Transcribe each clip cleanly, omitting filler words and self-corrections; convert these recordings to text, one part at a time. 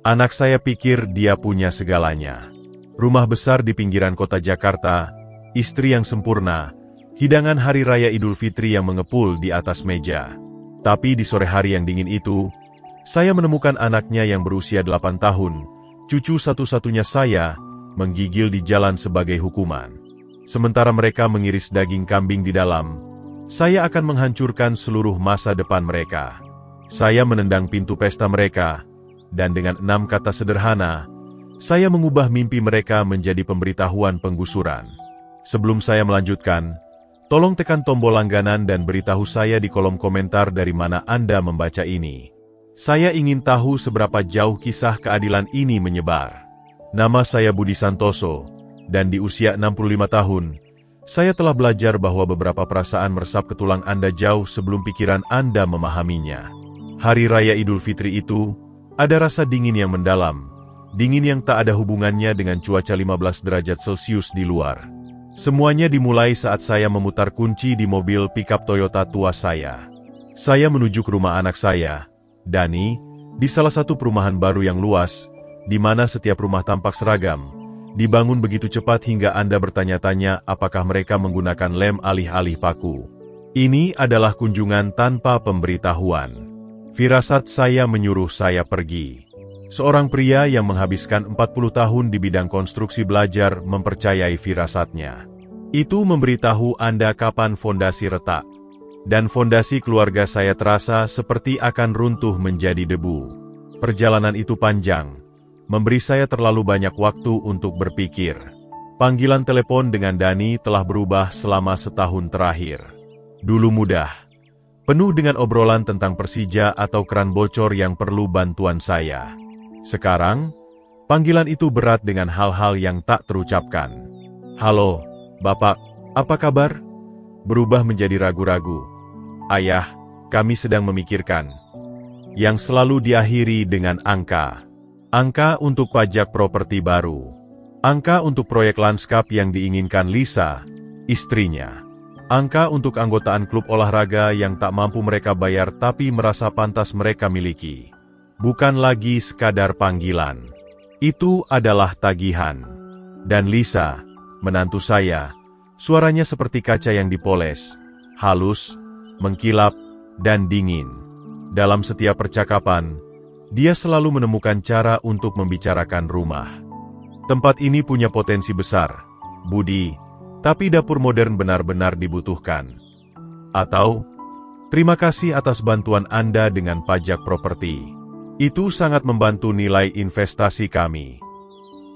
Anak saya pikir dia punya segalanya. Rumah besar di pinggiran kota Jakarta, istri yang sempurna, hidangan Hari Raya Idul Fitri yang mengepul di atas meja. Tapi di sore hari yang dingin itu, saya menemukan anaknya yang berusia 8 tahun, cucu satu-satunya saya, menggigil di jalan sebagai hukuman. Sementara mereka mengiris daging kambing di dalam, saya akan menghancurkan seluruh masa depan mereka. Saya menendang pintu pesta mereka, dan dengan 6 kata sederhana, saya mengubah mimpi mereka menjadi pemberitahuan penggusuran. Sebelum saya melanjutkan, tolong tekan tombol langganan dan beritahu saya di kolom komentar dari mana Anda membaca ini. Saya ingin tahu seberapa jauh kisah keadilan ini menyebar. Nama saya Budi Santoso, dan di usia 65 tahun, saya telah belajar bahwa beberapa perasaan meresap ke tulang Anda jauh sebelum pikiran Anda memahaminya. Hari Raya Idul Fitri itu, ada rasa dingin yang mendalam, dingin yang tak ada hubungannya dengan cuaca 15 derajat Celcius di luar. Semuanya dimulai saat saya memutar kunci di mobil pickup Toyota tua saya. Saya menuju ke rumah anak saya, Dani, di salah satu perumahan baru yang luas, di mana setiap rumah tampak seragam, dibangun begitu cepat hingga Anda bertanya-tanya apakah mereka menggunakan lem alih-alih paku. Ini adalah kunjungan tanpa pemberitahuan. Firasat saya menyuruh saya pergi. Seorang pria yang menghabiskan 40 tahun di bidang konstruksi belajar mempercayai firasatnya. Itu memberitahu Anda kapan fondasi retak. Dan fondasi keluarga saya terasa seperti akan runtuh menjadi debu. Perjalanan itu panjang, memberi saya terlalu banyak waktu untuk berpikir. Panggilan telepon dengan Dani telah berubah selama setahun terakhir. Dulu mudah, penuh dengan obrolan tentang Persija atau keran bocor yang perlu bantuan saya. Sekarang, panggilan itu berat dengan hal-hal yang tak terucapkan. Halo, Bapak, apa kabar? Berubah menjadi ragu-ragu. Ayah, kami sedang memikirkan. Yang selalu diakhiri dengan angka. Angka untuk pajak properti baru. Angka untuk proyek lanskap yang diinginkan Lisa, istrinya. Angka untuk anggotaan klub olahraga yang tak mampu mereka bayar tapi merasa pantas mereka miliki. Bukan lagi sekadar panggilan. Itu adalah tagihan. Dan Lisa, menantu saya, suaranya seperti kaca yang dipoles, halus, mengkilap, dan dingin. Dalam setiap percakapan, dia selalu menemukan cara untuk membicarakan rumah. Tempat ini punya potensi besar, Budi, tapi dapur modern benar-benar dibutuhkan. Atau, terima kasih atas bantuan Anda dengan pajak properti. Itu sangat membantu nilai investasi kami.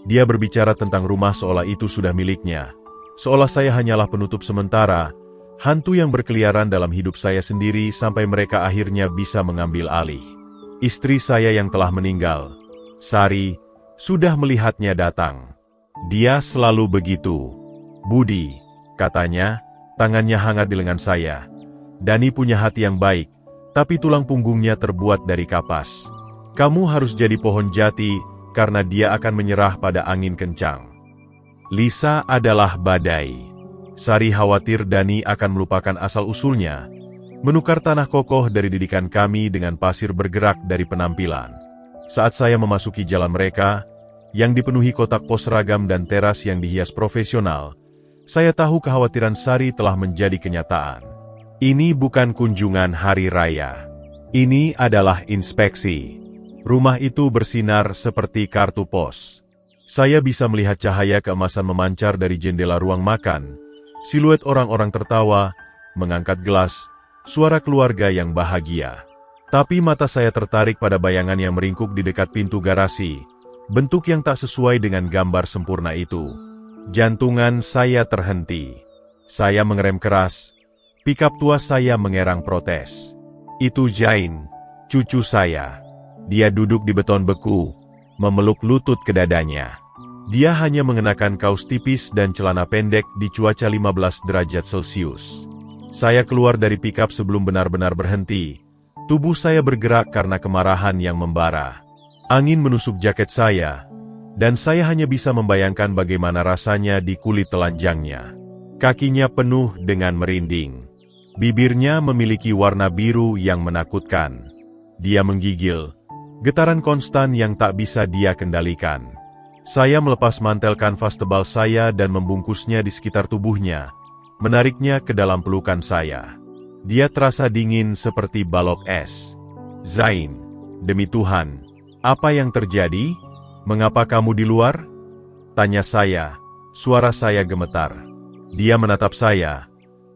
Dia berbicara tentang rumah seolah itu sudah miliknya. Seolah saya hanyalah penutup sementara, hantu yang berkeliaran dalam hidup saya sendiri sampai mereka akhirnya bisa mengambil alih. Istri saya yang telah meninggal, Sari, sudah melihatnya datang. Dia selalu begitu. Budi, katanya, tangannya hangat di lengan saya. Dani punya hati yang baik, tapi tulang punggungnya terbuat dari kapas. Kamu harus jadi pohon jati, karena dia akan menyerah pada angin kencang. Lisa adalah badai. Sari khawatir Dani akan melupakan asal-usulnya, menukar tanah kokoh dari didikan kami dengan pasir bergerak dari penampilan. Saat saya memasuki jalan mereka, yang dipenuhi kotak pos seragam dan teras yang dihias profesional, saya tahu kekhawatiran Sari telah menjadi kenyataan. Ini bukan kunjungan hari raya. Ini adalah inspeksi. Rumah itu bersinar seperti kartu pos. Saya bisa melihat cahaya keemasan memancar dari jendela ruang makan, siluet orang-orang tertawa, mengangkat gelas, suara keluarga yang bahagia. Tapi mata saya tertarik pada bayangan yang meringkuk di dekat pintu garasi, bentuk yang tak sesuai dengan gambar sempurna itu. Jantungan saya terhenti. Saya mengerem keras. Pikap tua saya mengerang protes. Itu Jain, cucu saya. Dia duduk di beton beku, memeluk lutut ke dadanya. Dia hanya mengenakan kaos tipis dan celana pendek di cuaca 15 derajat Celcius. Saya keluar dari pikap sebelum benar-benar berhenti. Tubuh saya bergerak karena kemarahan yang membara. Angin menusuk jaket saya, dan saya hanya bisa membayangkan bagaimana rasanya di kulit telanjangnya. Kakinya penuh dengan merinding. Bibirnya memiliki warna biru yang menakutkan. Dia menggigil, Getaran konstan yang tak bisa dia kendalikan. Saya melepas mantel kanvas tebal saya dan membungkusnya di sekitar tubuhnya, menariknya ke dalam pelukan saya. Dia terasa dingin seperti balok es. "Zain, demi Tuhan, apa yang terjadi? Mengapa kamu di luar?" tanya saya. Suara saya gemetar. Dia menatap saya.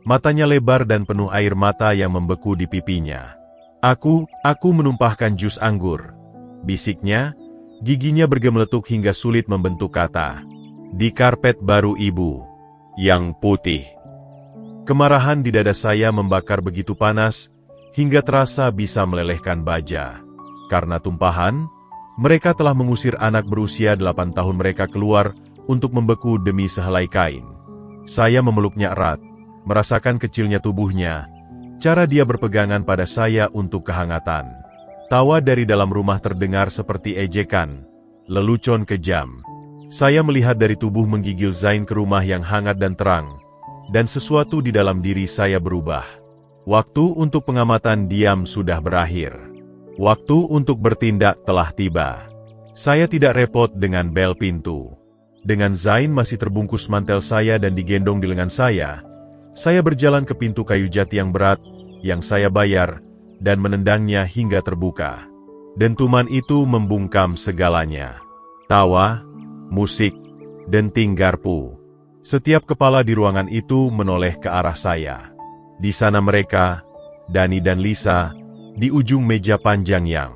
Matanya lebar dan penuh air mata yang membeku di pipinya. Aku menumpahkan jus anggur," bisiknya, giginya bergemeletuk hingga sulit membentuk kata. "Di karpet baru ibu, yang putih." Kemarahan di dada saya membakar begitu panas, hingga terasa bisa melelehkan baja. Karena tumpahan, mereka telah mengusir anak berusia 8 tahun mereka keluar untuk membeku demi sehelai kain. Saya memeluknya erat, merasakan kecilnya tubuhnya, cara dia berpegangan pada saya untuk kehangatan. Tawa dari dalam rumah terdengar seperti ejekan, lelucon kejam. Saya melihat dari tubuh menggigil Zain ke rumah yang hangat dan terang, dan sesuatu di dalam diri saya berubah. Waktu untuk pengamatan diam sudah berakhir. Waktu untuk bertindak telah tiba. Saya tidak repot dengan bel pintu. Dengan Zain masih terbungkus mantel saya dan digendong di lengan saya berjalan ke pintu kayu jati yang berat, yang saya bayar, dan menendangnya hingga terbuka. Dentuman itu membungkam segalanya. Tawa, musik, denting garpu. Setiap kepala di ruangan itu menoleh ke arah saya. Di sana mereka, Dani dan Lisa, di ujung meja panjang yang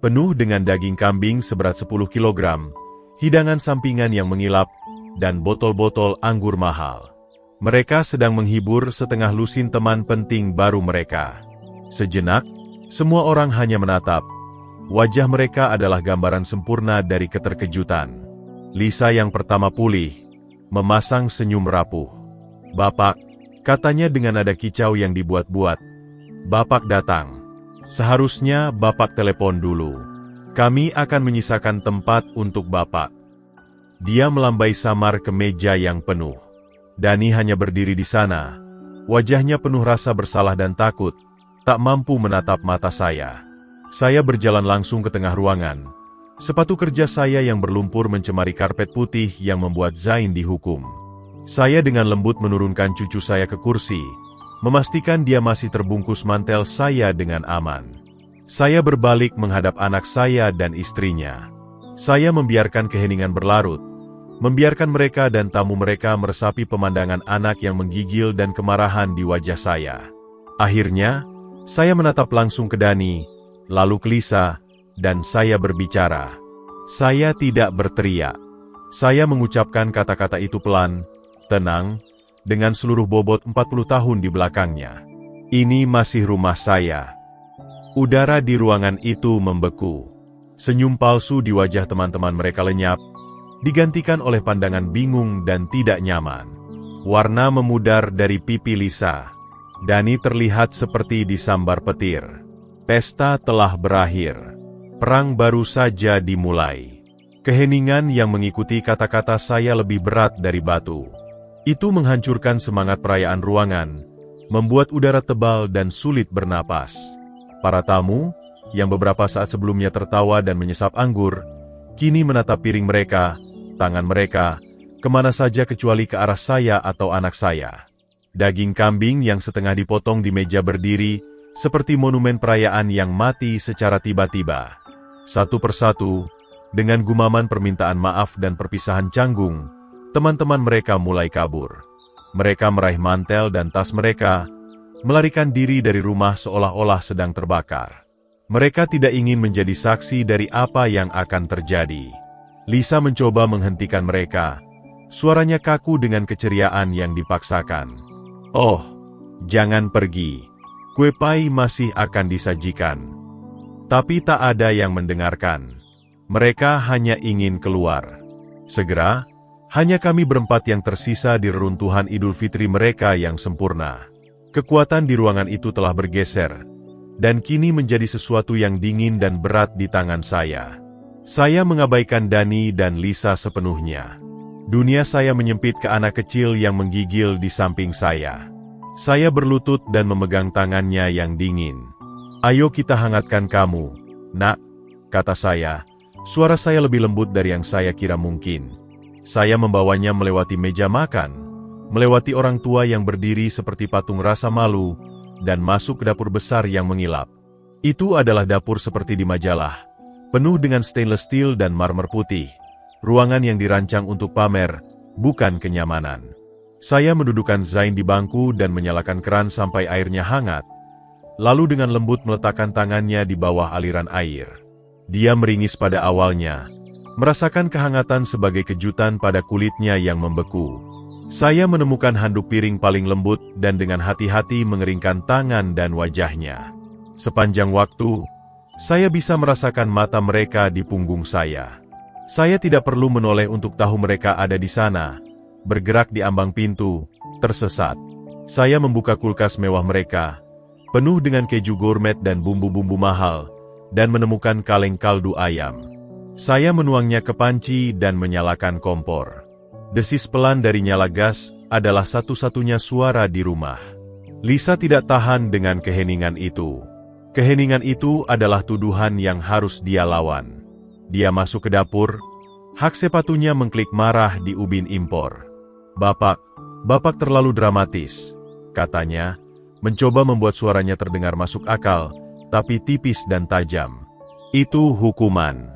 penuh dengan daging kambing seberat 10 kilogram, hidangan sampingan yang mengilap, dan botol-botol anggur mahal. Mereka sedang menghibur setengah lusin teman penting baru mereka. Sejenak, semua orang hanya menatap. Wajah mereka adalah gambaran sempurna dari keterkejutan. Lisa yang pertama pulih, memasang senyum rapuh. "Bapak," katanya dengan nada kicau yang dibuat-buat. "Bapak datang. Seharusnya Bapak telepon dulu. Kami akan menyisakan tempat untuk Bapak." Dia melambai samar ke meja yang penuh. Dani hanya berdiri di sana. Wajahnya penuh rasa bersalah dan takut, tak mampu menatap mata saya. Saya berjalan langsung ke tengah ruangan. Sepatu kerja saya yang berlumpur mencemari karpet putih yang membuat Zain dihukum. Saya dengan lembut menurunkan cucu saya ke kursi, memastikan dia masih terbungkus mantel saya dengan aman. Saya berbalik menghadap anak saya dan istrinya. Saya membiarkan keheningan berlarut, membiarkan mereka dan tamu mereka meresapi pemandangan anak yang menggigil dan kemarahan di wajah saya. Akhirnya, saya menatap langsung ke Dani, lalu ke Lisa, dan saya berbicara. Saya tidak berteriak. Saya mengucapkan kata-kata itu pelan, tenang, dengan seluruh bobot 40 tahun di belakangnya. "Ini masih rumah saya." Udara di ruangan itu membeku. Senyum palsu di wajah teman-teman mereka lenyap, digantikan oleh pandangan bingung dan tidak nyaman. Warna memudar dari pipi Lisa. Dani terlihat seperti disambar petir. Pesta telah berakhir. Perang baru saja dimulai. Keheningan yang mengikuti kata-kata saya lebih berat dari batu. Itu menghancurkan semangat perayaan ruangan, membuat udara tebal dan sulit bernapas. Para tamu, yang beberapa saat sebelumnya tertawa dan menyesap anggur, kini menatap piring mereka, tangan mereka, kemana saja kecuali ke arah saya atau anak saya. Daging kambing yang setengah dipotong di meja berdiri, seperti monumen perayaan yang mati secara tiba-tiba. Satu persatu, dengan gumaman permintaan maaf dan perpisahan canggung, teman-teman mereka mulai kabur. Mereka meraih mantel dan tas mereka, melarikan diri dari rumah seolah-olah sedang terbakar. Mereka tidak ingin menjadi saksi dari apa yang akan terjadi. Lisa mencoba menghentikan mereka. Suaranya kaku dengan keceriaan yang dipaksakan. "Oh, jangan pergi. Kue pai masih akan disajikan." Tapi tak ada yang mendengarkan. Mereka hanya ingin keluar. Segera, hanya kami berempat yang tersisa di reruntuhan Idul Fitri mereka yang sempurna. Kekuatan di ruangan itu telah bergeser, dan kini menjadi sesuatu yang dingin dan berat di tangan saya. Saya mengabaikan Dani dan Lisa sepenuhnya. Dunia saya menyempit ke anak kecil yang menggigil di samping saya. Saya berlutut dan memegang tangannya yang dingin. "Ayo kita hangatkan kamu, nak," kata saya. Suara saya lebih lembut dari yang saya kira mungkin. Saya membawanya melewati meja makan, melewati orang tua yang berdiri seperti patung rasa malu, dan masuk ke dapur besar yang mengilap. Itu adalah dapur seperti di majalah, penuh dengan stainless steel dan marmer putih. Ruangan yang dirancang untuk pamer, bukan kenyamanan. Saya mendudukkan Zain di bangku dan menyalakan keran sampai airnya hangat. Lalu dengan lembut meletakkan tangannya di bawah aliran air. Dia meringis pada awalnya, merasakan kehangatan sebagai kejutan pada kulitnya yang membeku. Saya menemukan handuk piring paling lembut dan dengan hati-hati mengeringkan tangan dan wajahnya. Sepanjang waktu, saya bisa merasakan mata mereka di punggung saya. Saya tidak perlu menoleh untuk tahu mereka ada di sana, bergerak di ambang pintu, tersesat. Saya membuka kulkas mewah mereka, penuh dengan keju gourmet dan bumbu-bumbu mahal, dan menemukan kaleng kaldu ayam. Saya menuangnya ke panci dan menyalakan kompor. Desis pelan dari nyala gas adalah satu-satunya suara di rumah. Lisa tidak tahan dengan keheningan itu. Keheningan itu adalah tuduhan yang harus dia lawan. Dia masuk ke dapur, hak sepatunya mengklik marah di ubin impor. Bapak terlalu dramatis, katanya, mencoba membuat suaranya terdengar masuk akal, tapi tipis dan tajam. Itu hukuman.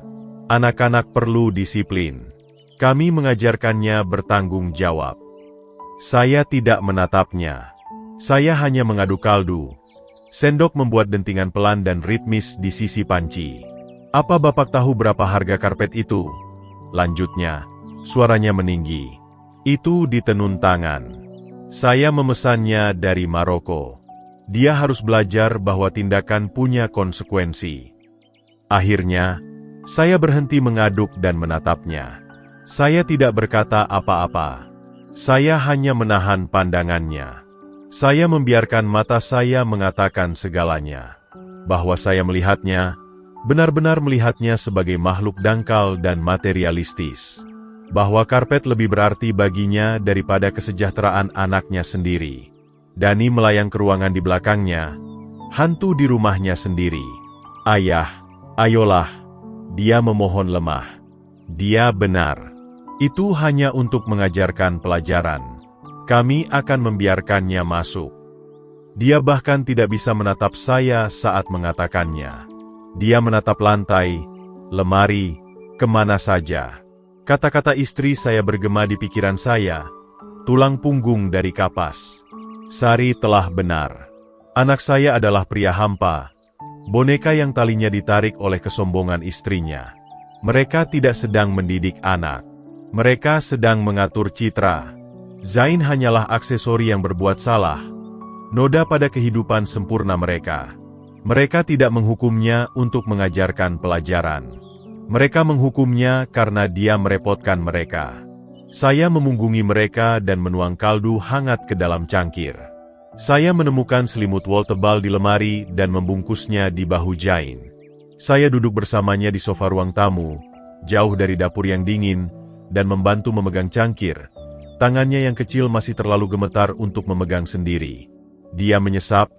Anak-anak perlu disiplin. Kami mengajarkannya bertanggung jawab. Saya tidak menatapnya. Saya hanya mengaduk kaldu. Sendok membuat dentingan pelan dan ritmis di sisi panci. Apa Bapak tahu berapa harga karpet itu? Lanjutnya, suaranya meninggi. Itu ditenun tangan. Saya memesannya dari Maroko. Dia harus belajar bahwa tindakan punya konsekuensi. Akhirnya, saya berhenti mengaduk dan menatapnya. Saya tidak berkata apa-apa. Saya hanya menahan pandangannya. Saya membiarkan mata saya mengatakan segalanya. Bahwa saya melihatnya, benar-benar melihatnya sebagai makhluk dangkal dan materialistis. Bahwa karpet lebih berarti baginya daripada kesejahteraan anaknya sendiri. Dani melayang ke ruangan di belakangnya, hantu di rumahnya sendiri. Ayah, ayolah, dia memohon lemah. Dia benar. Itu hanya untuk mengajarkan pelajaran. Kami akan membiarkannya masuk. Dia bahkan tidak bisa menatap saya saat mengatakannya. Dia menatap lantai, lemari, kemana saja. Kata-kata istri saya bergema di pikiran saya, tulang punggung dari kapas. Sari telah benar. Anak saya adalah pria hampa, boneka yang talinya ditarik oleh kesombongan istrinya. Mereka tidak sedang mendidik anak. Mereka sedang mengatur citra. Zain hanyalah aksesori yang berbuat salah, noda pada kehidupan sempurna mereka. Mereka tidak menghukumnya untuk mengajarkan pelajaran. Mereka menghukumnya karena dia merepotkan mereka. Saya memunggungi mereka dan menuang kaldu hangat ke dalam cangkir. Saya menemukan selimut wol tebal di lemari dan membungkusnya di bahu Zain. Saya duduk bersamanya di sofa ruang tamu, jauh dari dapur yang dingin, dan membantu memegang cangkir. Tangannya yang kecil masih terlalu gemetar untuk memegang sendiri. Dia menyesap,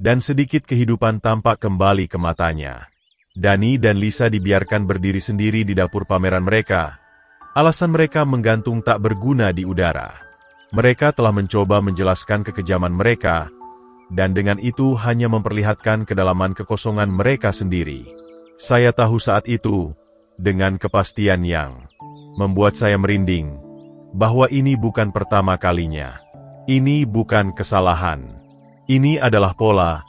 dan sedikit kehidupan tampak kembali ke matanya. Dani dan Lisa dibiarkan berdiri sendiri di dapur pameran mereka. Alasan mereka menggantung tak berguna di udara. Mereka telah mencoba menjelaskan kekejaman mereka, dan dengan itu hanya memperlihatkan kedalaman kekosongan mereka sendiri. Saya tahu saat itu, dengan kepastian yang membuat saya merinding, bahwa ini bukan pertama kalinya. Ini bukan kesalahan. Ini adalah pola,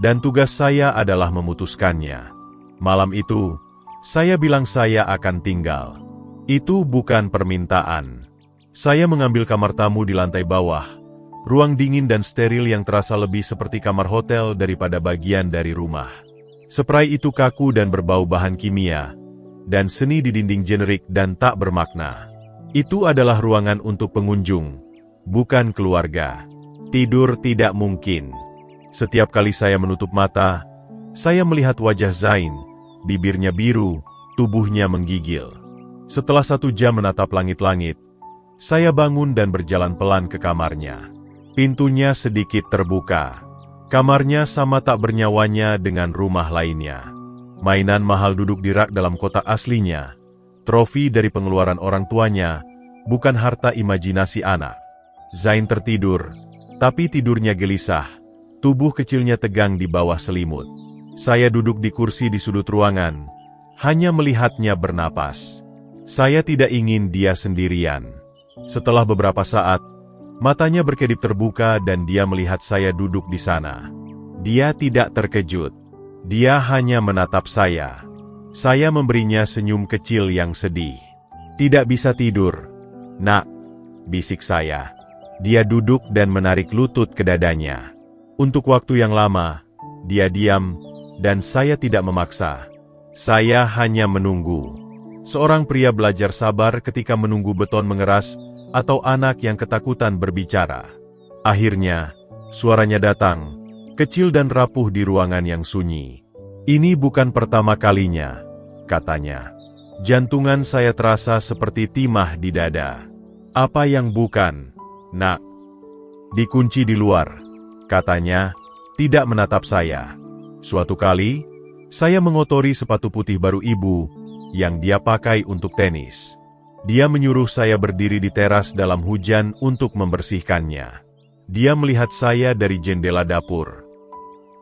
dan tugas saya adalah memutuskannya. Malam itu, saya bilang saya akan tinggal. Itu bukan permintaan. Saya mengambil kamar tamu di lantai bawah, ruang dingin dan steril yang terasa lebih seperti kamar hotel daripada bagian dari rumah. Spray itu kaku dan berbau bahan kimia, dan seni di dinding generik dan tak bermakna. Itu adalah ruangan untuk pengunjung, bukan keluarga. Tidur tidak mungkin. Setiap kali saya menutup mata, saya melihat wajah Zain, bibirnya biru, tubuhnya menggigil. Setelah 1 jam menatap langit-langit, saya bangun dan berjalan pelan ke kamarnya. Pintunya sedikit terbuka. Kamarnya sama tak bernyawanya dengan rumah lainnya. Mainan mahal duduk di rak dalam kotak aslinya, trofi dari pengeluaran orang tuanya, bukan harta imajinasi anak. Zain tertidur, tapi tidurnya gelisah. Tubuh kecilnya tegang di bawah selimut. Saya duduk di kursi di sudut ruangan, hanya melihatnya bernapas. Saya tidak ingin dia sendirian. Setelah beberapa saat, matanya berkedip terbuka dan dia melihat saya duduk di sana. Dia tidak terkejut. Dia hanya menatap saya. Saya memberinya senyum kecil yang sedih. Tidak bisa tidur, nak, bisik saya. Dia duduk dan menarik lutut ke dadanya. Untuk waktu yang lama, dia diam, dan saya tidak memaksa. Saya hanya menunggu. Seorang pria belajar sabar ketika menunggu beton mengeras, atau anak yang ketakutan berbicara. Akhirnya, suaranya datang, kecil dan rapuh di ruangan yang sunyi. Ini bukan pertama kalinya, katanya. Jantungan saya terasa seperti timah di dada. Apa yang bukan, nak? Dikunci di luar, katanya, tidak menatap saya. Suatu kali, saya mengotori sepatu putih baru ibu, yang dia pakai untuk tenis. Dia menyuruh saya berdiri di teras dalam hujan untuk membersihkannya. Dia melihat saya dari jendela dapur.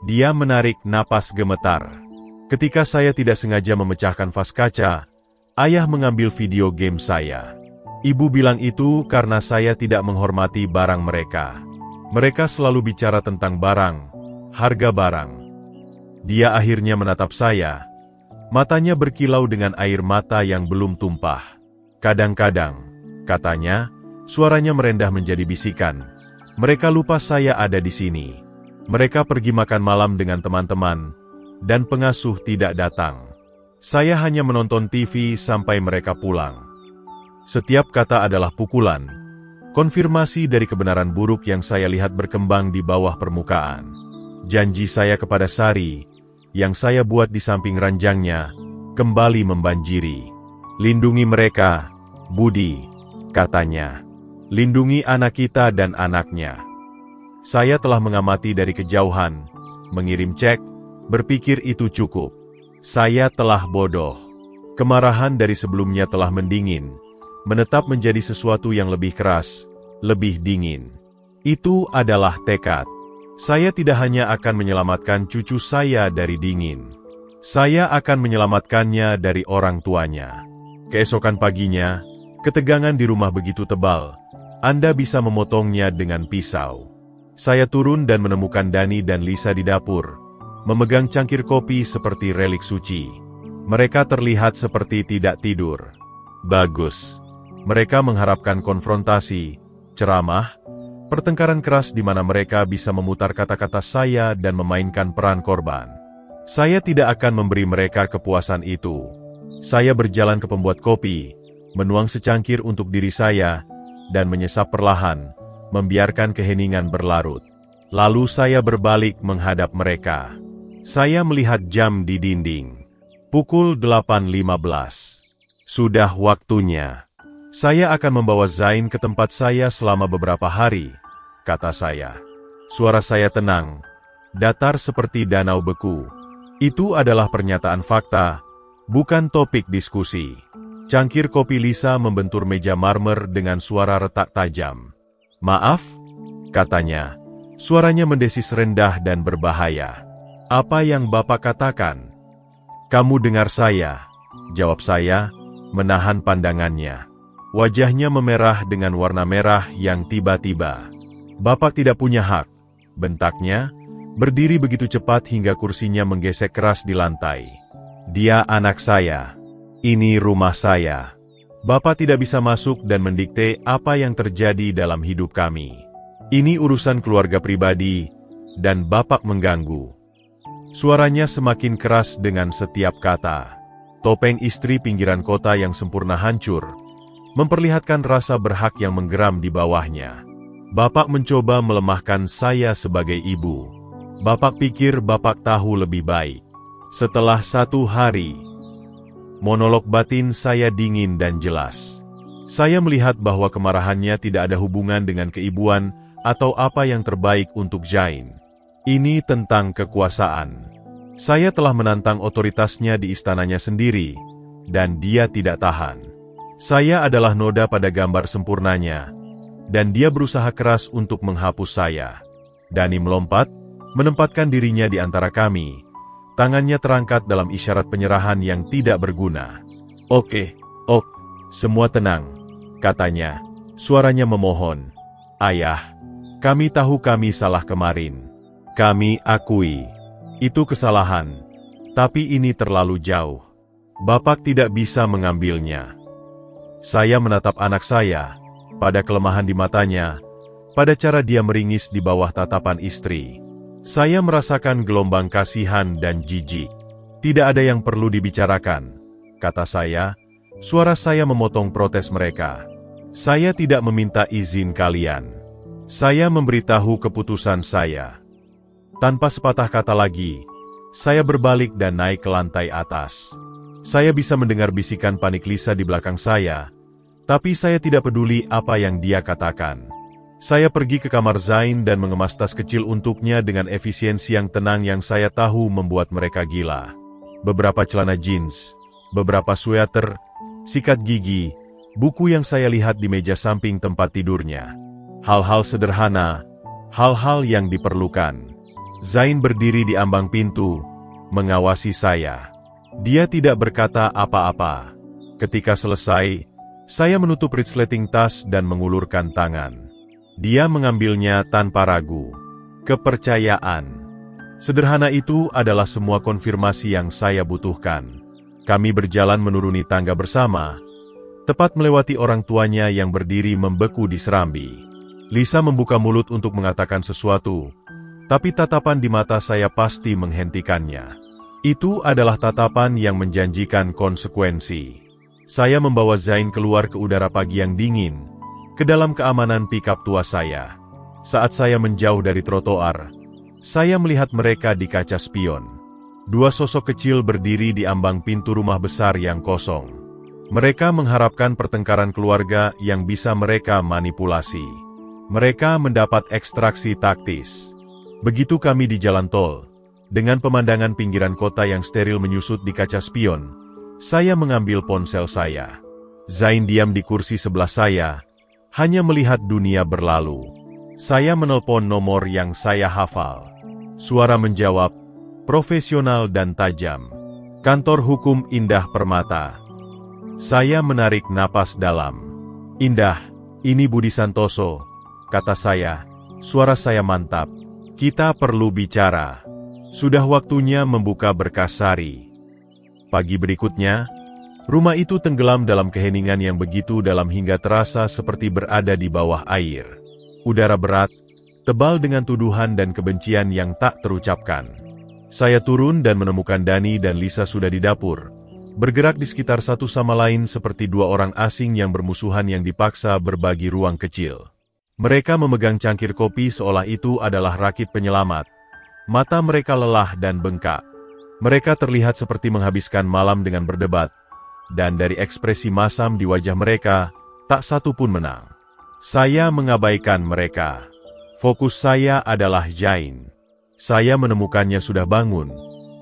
Dia menarik napas gemetar. Ketika saya tidak sengaja memecahkan vas kaca, ayah mengambil video game saya. Ibu bilang itu karena saya tidak menghormati barang mereka. Mereka selalu bicara tentang barang, harga barang. Dia akhirnya menatap saya. Matanya berkilau dengan air mata yang belum tumpah. Kadang-kadang, katanya, suaranya merendah menjadi bisikan. Mereka lupa saya ada di sini. Mereka pergi makan malam dengan teman-teman, dan pengasuh tidak datang. Saya hanya menonton TV sampai mereka pulang. Setiap kata adalah pukulan, konfirmasi dari kebenaran buruk yang saya lihat berkembang di bawah permukaan. Janji saya kepada Sari, yang saya buat di samping ranjangnya, kembali membanjiri. Lindungi mereka, Budi, katanya. Lindungi anak kita dan anaknya. Saya telah mengamati dari kejauhan, mengirim cek, berpikir itu cukup. Saya telah bodoh. Kemarahan dari sebelumnya telah mendingin, menetap menjadi sesuatu yang lebih keras, lebih dingin. Itu adalah tekad. Saya tidak hanya akan menyelamatkan cucu saya dari dingin. Saya akan menyelamatkannya dari orang tuanya. Keesokan paginya, ketegangan di rumah begitu tebal, Anda bisa memotongnya dengan pisau. Saya turun dan menemukan Dani dan Lisa di dapur, memegang cangkir kopi seperti relik suci. Mereka terlihat seperti tidak tidur. Bagus. Mereka mengharapkan konfrontasi, ceramah, pertengkaran keras di mana mereka bisa memutar kata-kata saya dan memainkan peran korban. Saya tidak akan memberi mereka kepuasan itu. Saya berjalan ke pembuat kopi, menuang secangkir untuk diri saya, dan menyesap perlahan, membiarkan keheningan berlarut. Lalu saya berbalik menghadap mereka. Saya melihat jam di dinding. Pukul 8.15. Sudah waktunya. Saya akan membawa Zain ke tempat saya selama beberapa hari, kata saya. Suara saya tenang, datar seperti danau beku. Itu adalah pernyataan fakta, bukan topik diskusi. Cangkir kopi Lisa membentur meja marmer dengan suara retak tajam. Maaf, katanya. Suaranya mendesis rendah dan berbahaya. Apa yang Bapak katakan? Kamu dengar saya, jawab saya, menahan pandangannya. Wajahnya memerah dengan warna merah yang tiba-tiba. Bapak tidak punya hak, bentaknya, berdiri begitu cepat hingga kursinya menggesek keras di lantai. Dia anak saya. Ini rumah saya. Bapak tidak bisa masuk dan mendikte apa yang terjadi dalam hidup kami. Ini urusan keluarga pribadi, dan Bapak mengganggu. Suaranya semakin keras dengan setiap kata. Topeng istri pinggiran kota yang sempurna hancur, memperlihatkan rasa berhak yang menggeram di bawahnya. Bapak mencoba melemahkan saya sebagai ibu. Bapak pikir Bapak tahu lebih baik. Setelah 1 hari, monolog batin saya dingin dan jelas. Saya melihat bahwa kemarahannya tidak ada hubungan dengan keibuan atau apa yang terbaik untuk Zain. Ini tentang kekuasaan. Saya telah menantang otoritasnya di istananya sendiri, dan dia tidak tahan. Saya adalah noda pada gambar sempurnanya, dan dia berusaha keras untuk menghapus saya. Dani melompat, menempatkan dirinya di antara kami. Tangannya terangkat dalam isyarat penyerahan yang tidak berguna. Oke, semua tenang, katanya. Suaranya memohon. Ayah, kami tahu kami salah kemarin. Kami akui. Itu kesalahan. Tapi ini terlalu jauh. Bapak tidak bisa mengambilnya. Saya menatap anak saya, pada kelemahan di matanya, pada cara dia meringis di bawah tatapan istri. Saya merasakan gelombang kasihan dan jijik. Tidak ada yang perlu dibicarakan, kata saya. Suara saya memotong protes mereka. Saya tidak meminta izin kalian. Saya memberitahu keputusan saya. Tanpa sepatah kata lagi, saya berbalik dan naik ke lantai atas. Saya bisa mendengar bisikan panik Lisa di belakang saya, tapi saya tidak peduli apa yang dia katakan. Saya pergi ke kamar Zain dan mengemas tas kecil untuknya dengan efisiensi yang tenang yang saya tahu membuat mereka gila. Beberapa celana jeans, beberapa sweater, sikat gigi, buku yang saya lihat di meja samping tempat tidurnya. Hal-hal sederhana, hal-hal yang diperlukan. Zain berdiri di ambang pintu, mengawasi saya. Dia tidak berkata apa-apa. Ketika selesai, saya menutup resleting tas dan mengulurkan tangan. Dia mengambilnya tanpa ragu. Kepercayaan. Sederhana itu adalah semua konfirmasi yang saya butuhkan. Kami berjalan menuruni tangga bersama, tepat melewati orang tuanya yang berdiri membeku di serambi. Lisa membuka mulut untuk mengatakan sesuatu, tapi tatapan di mata saya pasti menghentikannya. Itu adalah tatapan yang menjanjikan konsekuensi. Saya membawa Zain keluar ke udara pagi yang dingin, ke dalam keamanan pikap tua saya. Saat saya menjauh dari trotoar, saya melihat mereka di kaca spion. Dua sosok kecil berdiri di ambang pintu rumah besar yang kosong. Mereka mengharapkan pertengkaran keluarga yang bisa mereka manipulasi. Mereka mendapat ekstraksi taktis. Begitu kami di jalan tol, dengan pemandangan pinggiran kota yang steril menyusut di kaca spion, saya mengambil ponsel saya. Zain diam di kursi sebelah saya, hanya melihat dunia berlalu. Saya menelpon nomor yang saya hafal. Suara menjawab, profesional dan tajam. Kantor Hukum Indah Permata. Saya menarik napas dalam. Indah, ini Budi Santoso, kata saya. Suara saya mantap. Kita perlu bicara. Sudah waktunya membuka berkas Sari. Pagi berikutnya, rumah itu tenggelam dalam keheningan yang begitu dalam hingga terasa seperti berada di bawah air. Udara berat, tebal dengan tuduhan dan kebencian yang tak terucapkan. Saya turun dan menemukan Dani dan Lisa sudah di dapur, bergerak di sekitar satu sama lain seperti dua orang asing yang bermusuhan yang dipaksa berbagi ruang kecil. Mereka memegang cangkir kopi seolah itu adalah rakit penyelamat. Mata mereka lelah dan bengkak. Mereka terlihat seperti menghabiskan malam dengan berdebat, dan dari ekspresi masam di wajah mereka, tak satu pun menang. Saya mengabaikan mereka. Fokus saya adalah Zain. Saya menemukannya sudah bangun,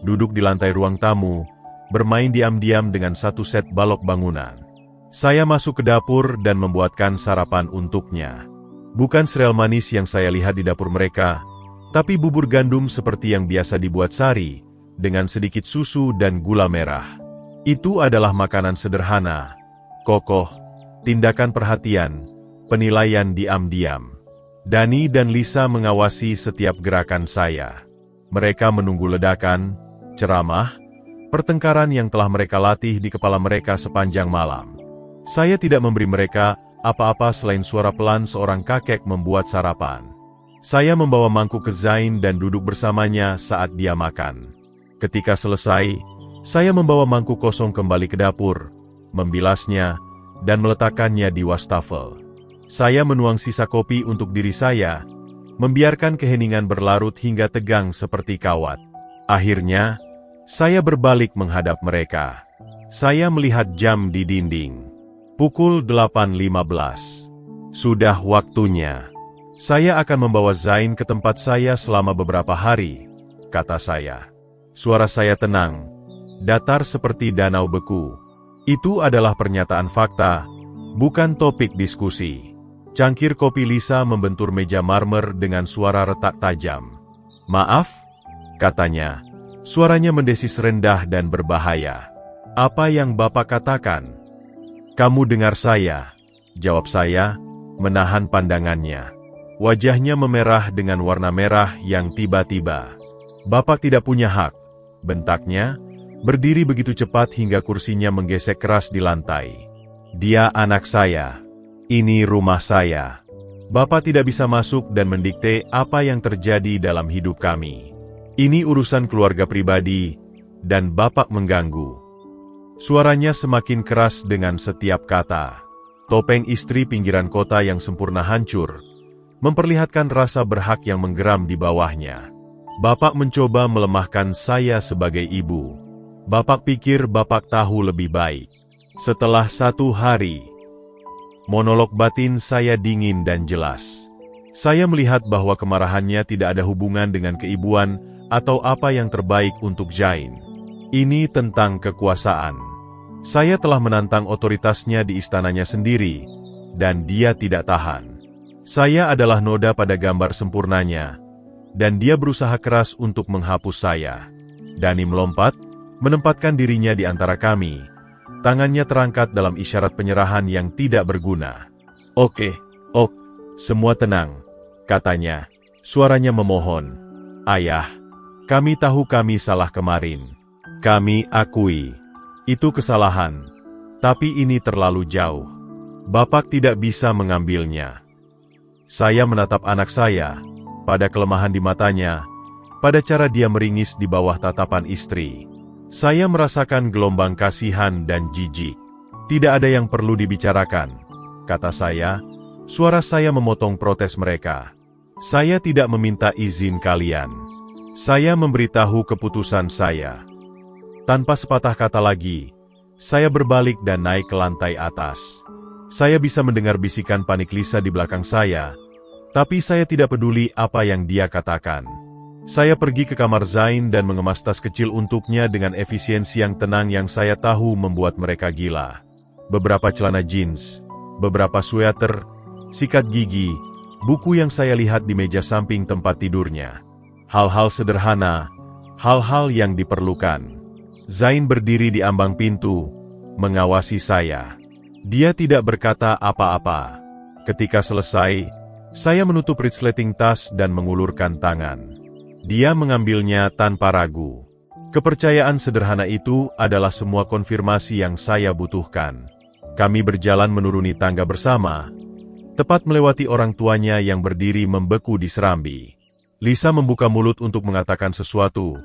duduk di lantai ruang tamu, bermain diam-diam dengan satu set balok bangunan. Saya masuk ke dapur dan membuatkan sarapan untuknya. Bukan sereal manis yang saya lihat di dapur mereka, tapi bubur gandum seperti yang biasa dibuat Sari, dengan sedikit susu dan gula merah. Itu adalah makanan sederhana, kokoh, tindakan perhatian, penilaian diam-diam. Dani dan Lisa mengawasi setiap gerakan saya. Mereka menunggu ledakan, ceramah, pertengkaran yang telah mereka latih di kepala mereka sepanjang malam. Saya tidak memberi mereka apa-apa selain suara pelan seorang kakek membuat sarapan. Saya membawa mangkuk ke Zain dan duduk bersamanya saat dia makan. Ketika selesai, saya membawa mangkuk kosong kembali ke dapur, membilasnya, dan meletakkannya di wastafel. Saya menuang sisa kopi untuk diri saya, membiarkan keheningan berlarut hingga tegang seperti kawat. Akhirnya, saya berbalik menghadap mereka. Saya melihat jam di dinding. Pukul 8.15. Sudah waktunya. Saya akan membawa Zain ke tempat saya selama beberapa hari, kata saya. Suara saya tenang, datar seperti danau beku. Itu adalah pernyataan fakta, bukan topik diskusi. Cangkir kopi Lisa membentur meja marmer dengan suara retak tajam. "Maaf," katanya. Suaranya mendesis rendah dan berbahaya. "Apa yang Bapak katakan?" "Kamu dengar saya," jawab saya, menahan pandangannya. Wajahnya memerah dengan warna merah yang tiba-tiba. "Bapak tidak punya hak," bentaknya, berdiri begitu cepat hingga kursinya menggesek keras di lantai. "Dia anak saya. Ini rumah saya. Bapak tidak bisa masuk dan mendikte apa yang terjadi dalam hidup kami. Ini urusan keluarga pribadi, dan Bapak mengganggu." Suaranya semakin keras dengan setiap kata. Topeng istri pinggiran kota yang sempurna hancur, memperlihatkan rasa berhak yang menggeram di bawahnya. "Bapak mencoba melemahkan saya sebagai ibu. Bapak pikir Bapak tahu lebih baik." Setelah 1 hari, monolog batin saya dingin dan jelas. Saya melihat bahwa kemarahannya tidak ada hubungan dengan keibuan atau apa yang terbaik untuk Zain. Ini tentang kekuasaan. Saya telah menantang otoritasnya di istananya sendiri, dan dia tidak tahan. Saya adalah noda pada gambar sempurnanya, dan dia berusaha keras untuk menghapus saya. Dani melompat, menempatkan dirinya di antara kami. Tangannya terangkat dalam isyarat penyerahan yang tidak berguna. Oke, semua tenang," katanya. Suaranya memohon. "Ayah, kami tahu kami salah kemarin. Kami akui. Itu kesalahan. Tapi ini terlalu jauh. Bapak tidak bisa mengambilnya." Saya menatap anak saya, pada kelemahan di matanya, pada cara dia meringis di bawah tatapan istri. Saya merasakan gelombang kasihan dan jijik. "Tidak ada yang perlu dibicarakan," kata saya. Suara saya memotong protes mereka. "Saya tidak meminta izin kalian. Saya memberitahu keputusan saya." Tanpa sepatah kata lagi, saya berbalik dan naik ke lantai atas. Saya bisa mendengar bisikan panik Lisa di belakang saya, tapi saya tidak peduli apa yang dia katakan. Saya pergi ke kamar Zain dan mengemas tas kecil untuknya dengan efisiensi yang tenang yang saya tahu membuat mereka gila. Beberapa celana jeans, beberapa sweater, sikat gigi, buku yang saya lihat di meja samping tempat tidurnya. Hal-hal sederhana, hal-hal yang diperlukan. Zain berdiri di ambang pintu, mengawasi saya. Dia tidak berkata apa-apa. Ketika selesai, saya menutup resleting tas dan mengulurkan tangan. Dia mengambilnya tanpa ragu. Kepercayaan sederhana itu adalah semua konfirmasi yang saya butuhkan. Kami berjalan menuruni tangga bersama, tepat melewati orang tuanya yang berdiri membeku di serambi. Lisa membuka mulut untuk mengatakan sesuatu,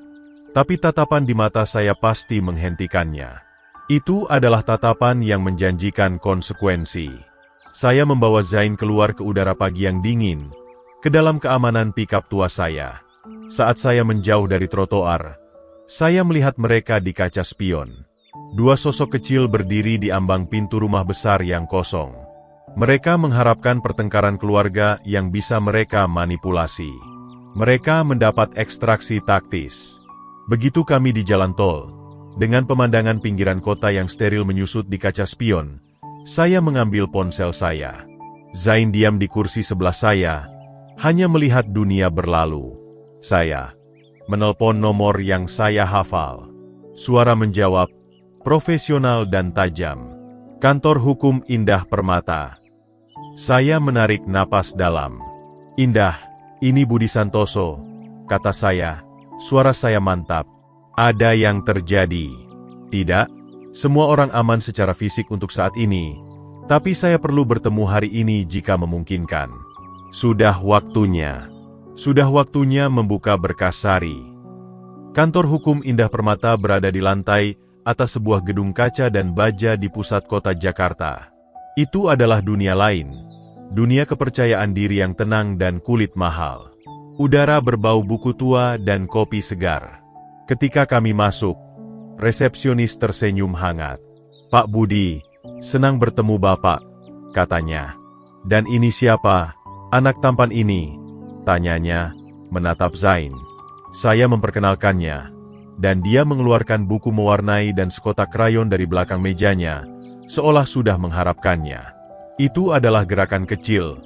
tapi tatapan di mata saya pasti menghentikannya. Itu adalah tatapan yang menjanjikan konsekuensi. Saya membawa Zain keluar ke udara pagi yang dingin, ke dalam keamanan pikap tua saya. Saat saya menjauh dari trotoar, saya melihat mereka di kaca spion. 2 sosok kecil berdiri di ambang pintu rumah besar yang kosong. Mereka mengharapkan pertengkaran keluarga yang bisa mereka manipulasi. Mereka mendapat ekstraksi taktis. Begitu kami di jalan tol, dengan pemandangan pinggiran kota yang steril menyusut di kaca spion, saya mengambil ponsel saya. Zain diam di kursi sebelah saya, hanya melihat dunia berlalu. Saya menelpon nomor yang saya hafal. Suara menjawab, profesional dan tajam. Kantor Hukum Indah Permata. Saya menarik napas dalam. "Indah, ini Budi Santoso," kata saya. Suara saya mantap. "Ada yang terjadi?" "Tidak, semua orang aman secara fisik untuk saat ini, tapi saya perlu bertemu hari ini jika memungkinkan." Sudah waktunya membuka berkas sari. Kantor Hukum Indah Permata berada di lantai atas sebuah gedung kaca dan baja di pusat kota Jakarta. Itu adalah dunia lain, dunia kepercayaan diri yang tenang dan kulit mahal. Udara berbau buku tua dan kopi segar. Ketika kami masuk, resepsionis tersenyum hangat. "Pak Budi, senang bertemu Bapak," katanya. "Dan ini siapa, anak tampan ini?" tanyanya, menatap Zain. Saya memperkenalkannya. dan dia mengeluarkan buku mewarnai dan sekotak krayon dari belakang mejanya, seolah sudah mengharapkannya. Itu adalah gerakan kecil,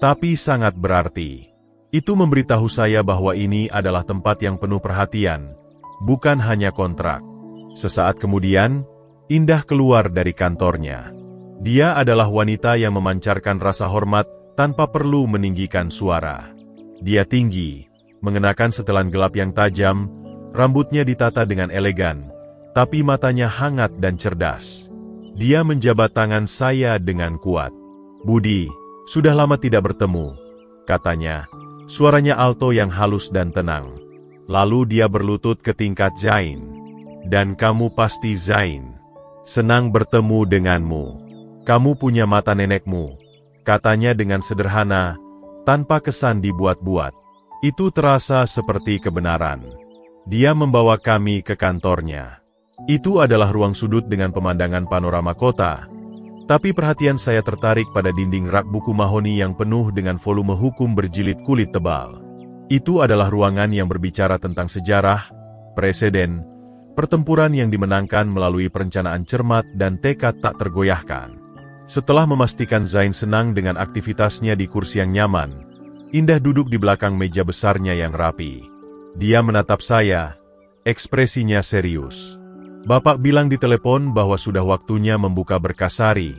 tapi sangat berarti. Itu memberitahu saya bahwa ini adalah tempat yang penuh perhatian, bukan hanya kontrak. Sesaat kemudian, Indah keluar dari kantornya. Dia adalah wanita yang memancarkan rasa hormat tanpa perlu meninggikan suara. Dia tinggi, mengenakan setelan gelap yang tajam, rambutnya ditata dengan elegan, tapi matanya hangat dan cerdas. Dia menjabat tangan saya dengan kuat. "Budi, sudah lama tidak bertemu," katanya. Suaranya alto yang halus dan tenang. Lalu dia berlutut ke tingkat Zain. "Dan kamu pasti Zain. Senang bertemu denganmu. Kamu punya mata nenekmu," katanya dengan sederhana, tanpa kesan dibuat-buat. Itu terasa seperti kebenaran. Dia membawa kami ke kantornya. Itu adalah ruang sudut dengan pemandangan panorama kota. Tapi perhatian saya tertarik pada dinding rak buku mahoni yang penuh dengan volume hukum berjilid kulit tebal. Itu adalah ruangan yang berbicara tentang sejarah, preseden, pertempuran yang dimenangkan melalui perencanaan cermat dan tekad tak tergoyahkan. Setelah memastikan Zain senang dengan aktivitasnya di kursi yang nyaman, Indah duduk di belakang meja besarnya yang rapi. Dia menatap saya, ekspresinya serius. "Bapak bilang di telepon bahwa sudah waktunya membuka berkas Sari,"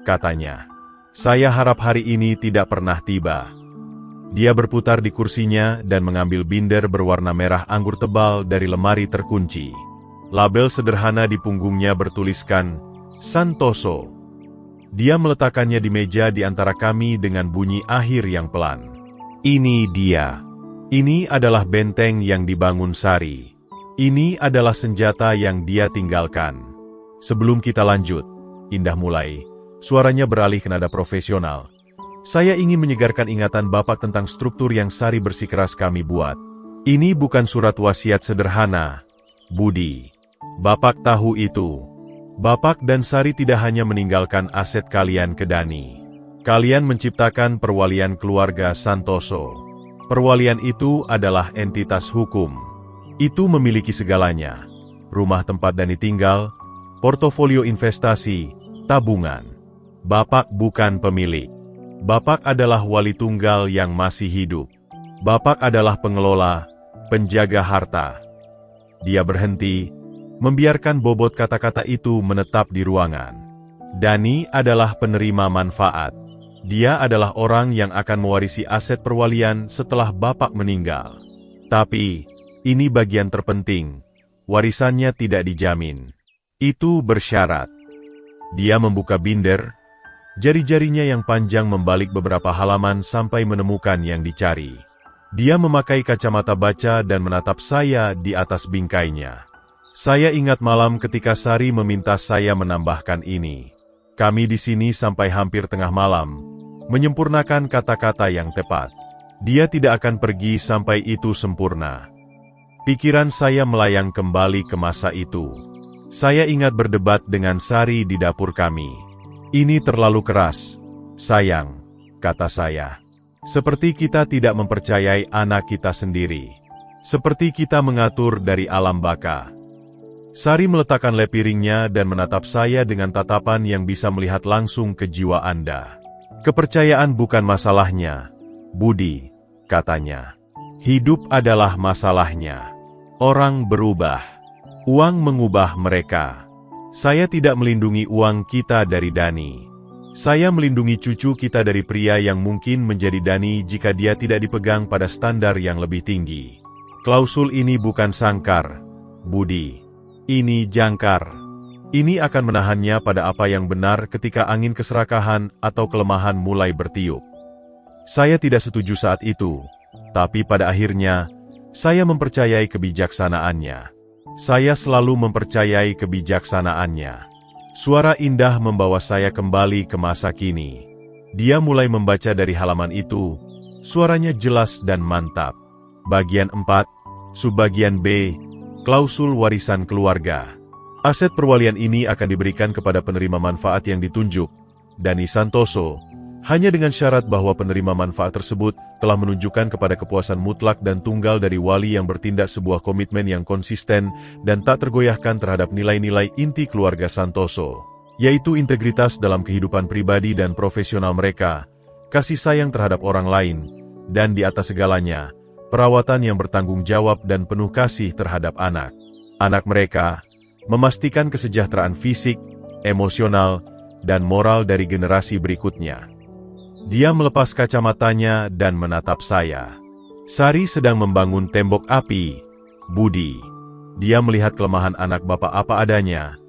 katanya. "Saya harap hari ini tidak pernah tiba." Dia berputar di kursinya dan mengambil binder berwarna merah anggur tebal dari lemari terkunci. Label sederhana di punggungnya bertuliskan, "Santoso." Dia meletakkannya di meja di antara kami dengan bunyi akhir yang pelan. "Ini dia. Ini adalah benteng yang dibangun Sari. Ini adalah senjata yang dia tinggalkan." "Sebelum kita lanjut," Indah mulai, suaranya beralih ke nada profesional. "Saya ingin menyegarkan ingatan Bapak tentang struktur yang Sari bersikeras kami buat. Ini bukan surat wasiat sederhana, Budi. Bapak tahu itu. Bapak dan Sari tidak hanya meninggalkan aset kalian ke Dani. Kalian menciptakan perwalian keluarga Santoso. Perwalian itu adalah entitas hukum. Itu memiliki segalanya. Rumah tempat Dani tinggal, portofolio investasi, tabungan. Bapak bukan pemilik. Bapak adalah wali tunggal yang masih hidup. Bapak adalah pengelola, penjaga harta." Dia berhenti, membiarkan bobot kata-kata itu menetap di ruangan. "Dani adalah penerima manfaat. Dia adalah orang yang akan mewarisi aset perwalian setelah Bapak meninggal. Tapi ini bagian terpenting, warisannya tidak dijamin. Itu bersyarat." Dia membuka binder, jari-jarinya yang panjang membalik beberapa halaman sampai menemukan yang dicari. Dia memakai kacamata baca dan menatap saya di atas bingkainya. "Saya ingat malam ketika Sari meminta saya menambahkan ini. Kami di sini sampai hampir tengah malam, menyempurnakan kata-kata yang tepat. Dia tidak akan pergi sampai itu sempurna." Pikiran saya melayang kembali ke masa itu. Saya ingat berdebat dengan Sari di dapur kami. "Ini terlalu keras, sayang," kata saya. "Seperti kita tidak mempercayai anak kita sendiri. Seperti kita mengatur dari alam baka." Sari meletakkan lem piringnya dan menatap saya dengan tatapan yang bisa melihat langsung ke jiwa Anda. "Kepercayaan bukan masalahnya, Budi," katanya. "Hidup adalah masalahnya. Orang berubah. Uang mengubah mereka. Saya tidak melindungi uang kita dari Dani. Saya melindungi cucu kita dari pria yang mungkin menjadi Dani jika dia tidak dipegang pada standar yang lebih tinggi. Klausul ini bukan sangkar, Budi. Ini jangkar. Ini akan menahannya pada apa yang benar ketika angin keserakahan atau kelemahan mulai bertiup." Saya tidak setuju saat itu, tapi pada akhirnya, saya mempercayai kebijaksanaannya. Saya selalu mempercayai kebijaksanaannya. Suara Indah membawa saya kembali ke masa kini. Dia mulai membaca dari halaman itu, suaranya jelas dan mantap. Bagian 4, Subbagian B, Klausul Warisan Keluarga. Aset perwalian ini akan diberikan kepada penerima manfaat yang ditunjuk, Dani Santoso, Hanya dengan syarat bahwa penerima manfaat tersebut telah menunjukkan kepada kepuasan mutlak dan tunggal dari wali yang bertindak sebuah komitmen yang konsisten dan tak tergoyahkan terhadap nilai-nilai inti keluarga Santoso, yaitu integritas dalam kehidupan pribadi dan profesional mereka, kasih sayang terhadap orang lain, dan di atas segalanya, perawatan yang bertanggung jawab dan penuh kasih terhadap anak mereka, memastikan kesejahteraan fisik, emosional, dan moral dari generasi berikutnya. Dia melepas kacamatanya dan menatap saya. Sari sedang membangun tembok api, Budi. Dia melihat kelemahan anak bapak apa adanya,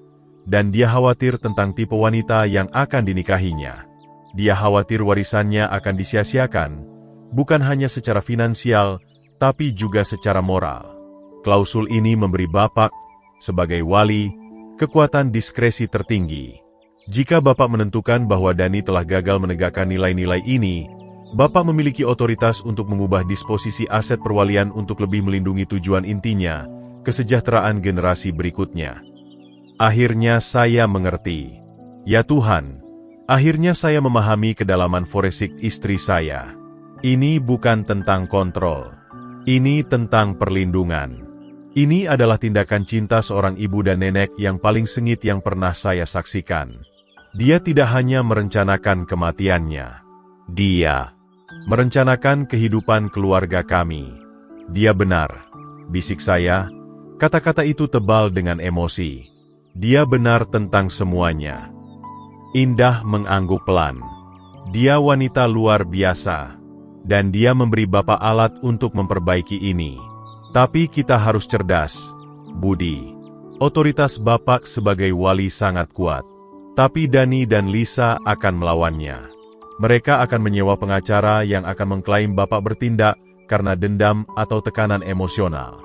dan dia khawatir tentang tipe wanita yang akan dinikahinya. Dia khawatir warisannya akan disia-siakan, bukan hanya secara finansial, tapi juga secara moral. Klausul ini memberi bapak, sebagai wali, kekuatan diskresi tertinggi. Jika Bapak menentukan bahwa Dani telah gagal menegakkan nilai-nilai ini, Bapak memiliki otoritas untuk mengubah disposisi aset perwalian untuk lebih melindungi tujuan intinya, kesejahteraan generasi berikutnya. Akhirnya saya mengerti. Ya Tuhan, akhirnya saya memahami kedalaman forensik istri saya. Ini bukan tentang kontrol. Ini tentang perlindungan. Ini adalah tindakan cinta seorang ibu dan nenek yang paling sengit yang pernah saya saksikan. Dia tidak hanya merencanakan kematiannya. Dia merencanakan kehidupan keluarga kami. Dia benar, bisik saya. Kata-kata itu tebal dengan emosi. Dia benar tentang semuanya. Indah mengangguk pelan. Dia wanita luar biasa. Dan dia memberi Bapak alat untuk memperbaiki ini. Tapi kita harus cerdas, Budi. Otoritas Bapak sebagai wali sangat kuat. Tapi Dani dan Lisa akan melawannya. Mereka akan menyewa pengacara yang akan mengklaim Bapak bertindak karena dendam atau tekanan emosional.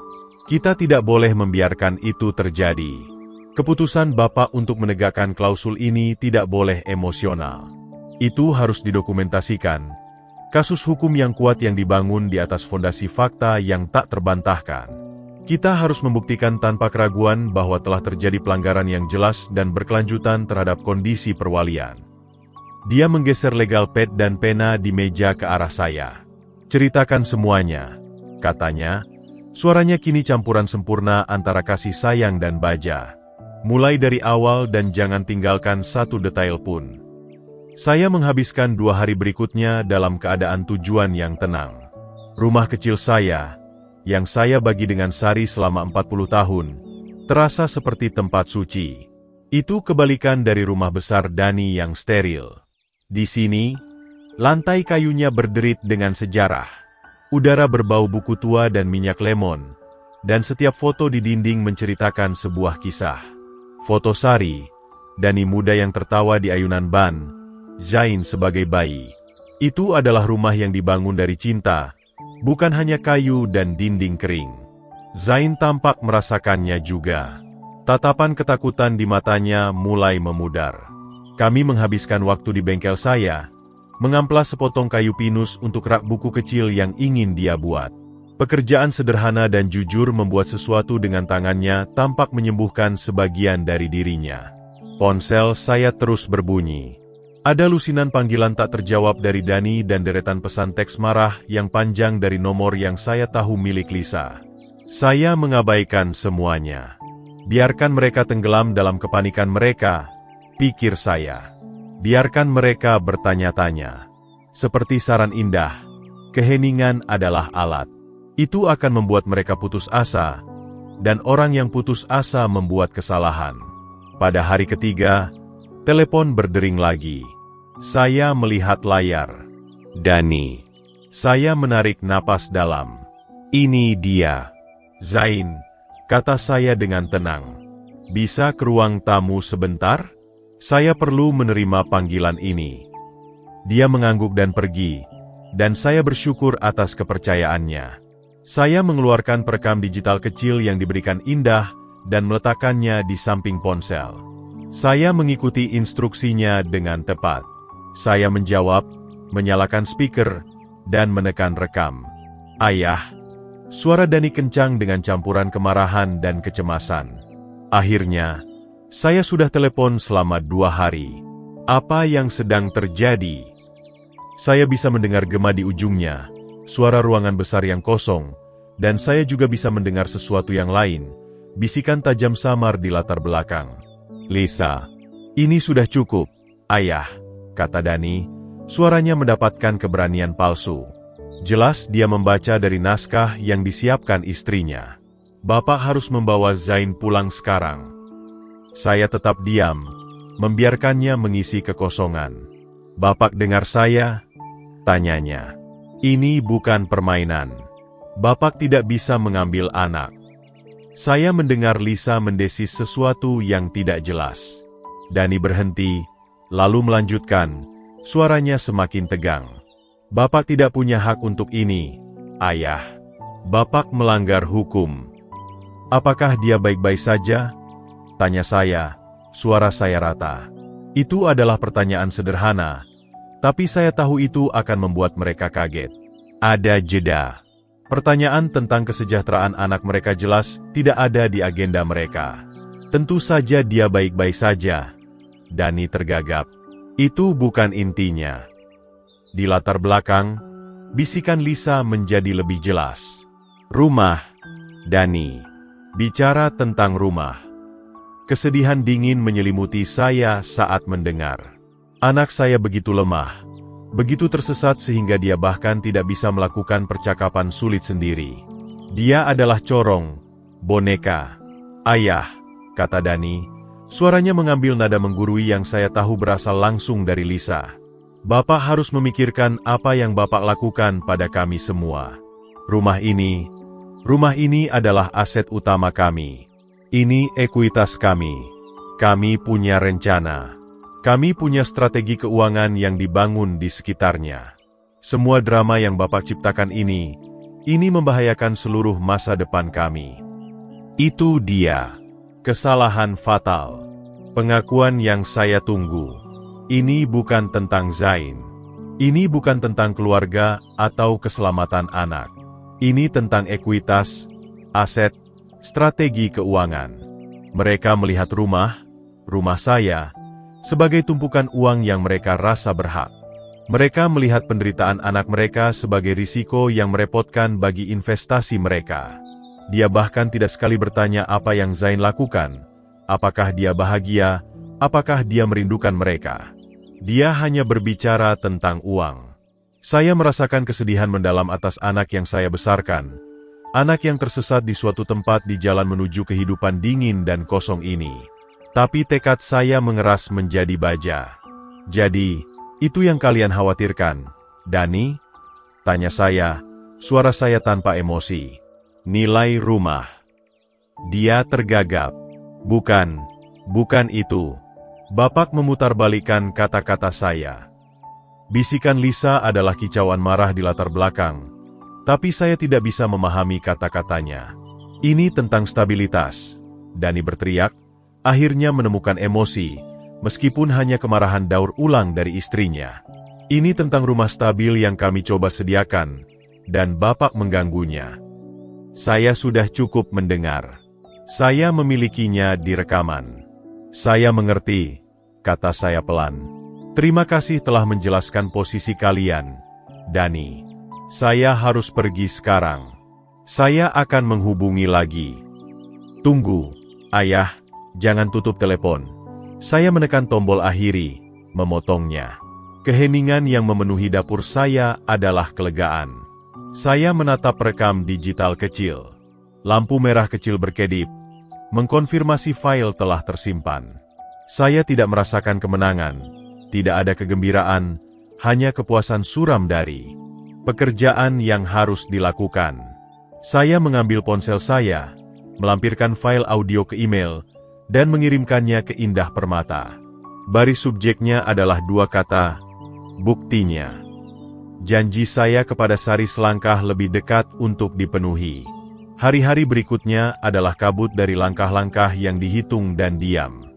Kita tidak boleh membiarkan itu terjadi. Keputusan Bapak untuk menegakkan klausul ini tidak boleh emosional. Itu harus didokumentasikan. Kasus hukum yang kuat yang dibangun di atas fondasi fakta yang tak terbantahkan. Kita harus membuktikan tanpa keraguan bahwa telah terjadi pelanggaran yang jelas dan berkelanjutan terhadap kondisi perwalian. Dia menggeser legal pad dan pena di meja ke arah saya. Ceritakan semuanya, katanya. Suaranya kini campuran sempurna antara kasih sayang dan baja. Mulai dari awal dan jangan tinggalkan satu detail pun. Saya menghabiskan 2 hari berikutnya dalam keadaan tujuan yang tenang. Rumah kecil saya, yang saya bagi dengan Sari selama 40 tahun, terasa seperti tempat suci. Itu kebalikan dari rumah besar Dani yang steril. Di sini, lantai kayunya berderit dengan sejarah. Udara berbau buku tua dan minyak lemon, dan setiap foto di dinding menceritakan sebuah kisah. Foto Sari, Dani muda yang tertawa di ayunan ban, Zain sebagai bayi. Itu adalah rumah yang dibangun dari cinta, bukan hanya kayu dan dinding kering. Zain tampak merasakannya juga. Tatapan ketakutan di matanya mulai memudar. Kami menghabiskan waktu di bengkel saya, mengamplas sepotong kayu pinus untuk rak buku kecil yang ingin dia buat. Pekerjaan sederhana dan jujur membuat sesuatu dengan tangannya tampak menyembuhkan sebagian dari dirinya. Ponsel saya terus berbunyi. Ada lusinan panggilan tak terjawab dari Dani dan deretan pesan teks marah yang panjang dari nomor yang saya tahu milik Lisa. Saya mengabaikan semuanya. Biarkan mereka tenggelam dalam kepanikan mereka, pikir saya. Biarkan mereka bertanya-tanya. Seperti saran indah, keheningan adalah alat. Itu akan membuat mereka putus asa, dan orang yang putus asa membuat kesalahan. Pada hari ketiga, telepon berdering lagi. Saya melihat layar. Dani. Saya menarik napas dalam. Ini dia. Zain, kata saya dengan tenang. Bisa ke ruang tamu sebentar? Saya perlu menerima panggilan ini. Dia mengangguk dan pergi, dan saya bersyukur atas kepercayaannya. Saya mengeluarkan perekam digital kecil yang diberikan Indah dan meletakkannya di samping ponsel. Saya mengikuti instruksinya dengan tepat. Saya menjawab, menyalakan speaker, dan menekan rekam. Ayah. Suara Dani kencang dengan campuran kemarahan dan kecemasan. Akhirnya, saya sudah telepon selama 2 hari. Apa yang sedang terjadi? Saya bisa mendengar gema di ujungnya, suara ruangan besar yang kosong, dan saya juga bisa mendengar sesuatu yang lain, bisikan tajam samar di latar belakang. "Lisa, ini sudah cukup, Ayah," kata Dani, suaranya mendapatkan keberanian palsu. Jelas dia membaca dari naskah yang disiapkan istrinya. "Bapak harus membawa Zain pulang sekarang." Saya tetap diam, membiarkannya mengisi kekosongan. "Bapak dengar saya?" tanyanya. "Ini bukan permainan. Bapak tidak bisa mengambil anak." Saya mendengar Lisa mendesis sesuatu yang tidak jelas. Dani berhenti, lalu melanjutkan, suaranya semakin tegang. "Bapak tidak punya hak untuk ini, Ayah. Bapak melanggar hukum." "Apakah dia baik-baik saja?" tanya saya, suara saya rata. Itu adalah pertanyaan sederhana, tapi saya tahu itu akan membuat mereka kaget. Ada jeda. Pertanyaan tentang kesejahteraan anak mereka jelas tidak ada di agenda mereka. "Tentu saja dia baik-baik saja." Dani tergagap. "Itu bukan intinya." Di latar belakang, bisikan Lisa menjadi lebih jelas. "Rumah, Dani. Bicara tentang rumah." Kesedihan dingin menyelimuti saya saat mendengar. Anak saya begitu lemah, begitu tersesat sehingga dia bahkan tidak bisa melakukan percakapan sulit sendiri. "Dia adalah corong, boneka." "Ayah," kata Dani, suaranya mengambil nada menggurui yang saya tahu berasal langsung dari Lisa. "Bapak harus memikirkan apa yang Bapak lakukan pada kami semua. Rumah ini adalah aset utama kami. Ini ekuitas kami. Kami punya rencana. Kami punya strategi keuangan yang dibangun di sekitarnya. Semua drama yang Bapak ciptakan ini membahayakan seluruh masa depan kami." Itu dia. Kesalahan fatal. Pengakuan yang saya tunggu. Ini bukan tentang Zain. Ini bukan tentang keluarga atau keselamatan anak. Ini tentang ekuitas, aset, strategi keuangan. Mereka melihat rumah saya, sebagai tumpukan uang yang mereka rasa berhak. Mereka melihat penderitaan anak mereka sebagai risiko yang merepotkan bagi investasi mereka. Dia bahkan tidak sekali bertanya apa yang Zain lakukan. Apakah dia bahagia? Apakah dia merindukan mereka? Dia hanya berbicara tentang uang. Saya merasakan kesedihan mendalam atas anak yang saya besarkan. Anak yang tersesat di suatu tempat di jalan menuju kehidupan dingin dan kosong ini. Tapi tekad saya mengeras menjadi baja. "Jadi, itu yang kalian khawatirkan, Dani?" tanya saya, suara saya tanpa emosi. "Nilai rumah." Dia tergagap. Bukan itu." Bapak memutarbalikkan kata-kata saya. Bisikan Lisa adalah kicauan marah di latar belakang. Tapi saya tidak bisa memahami kata-katanya. "Ini tentang stabilitas," Dani berteriak, akhirnya menemukan emosi, meskipun hanya kemarahan daur ulang dari istrinya. "Ini tentang rumah stabil yang kami coba sediakan, dan Bapak mengganggunya." Saya sudah cukup mendengar. Saya memilikinya di rekaman. "Saya mengerti," kata saya pelan. "Terima kasih telah menjelaskan posisi kalian, Dani. Saya harus pergi sekarang. Saya akan menghubungi lagi." "Tunggu, Ayah, jangan tutup telepon." Saya menekan tombol akhiri, memotongnya. Keheningan yang memenuhi dapur saya adalah kelegaan. Saya menatap rekam digital kecil. Lampu merah kecil berkedip, mengkonfirmasi file telah tersimpan. Saya tidak merasakan kemenangan, tidak ada kegembiraan, hanya kepuasan suram dari pekerjaan yang harus dilakukan. Saya mengambil ponsel saya, melampirkan file audio ke email, dan mengirimkannya ke Indah Permata. Baris subjeknya adalah 2 kata, "Buktinya." Janji saya kepada Sari selangkah lebih dekat untuk dipenuhi. Hari-hari berikutnya adalah kabut dari langkah-langkah yang dihitung dan diam.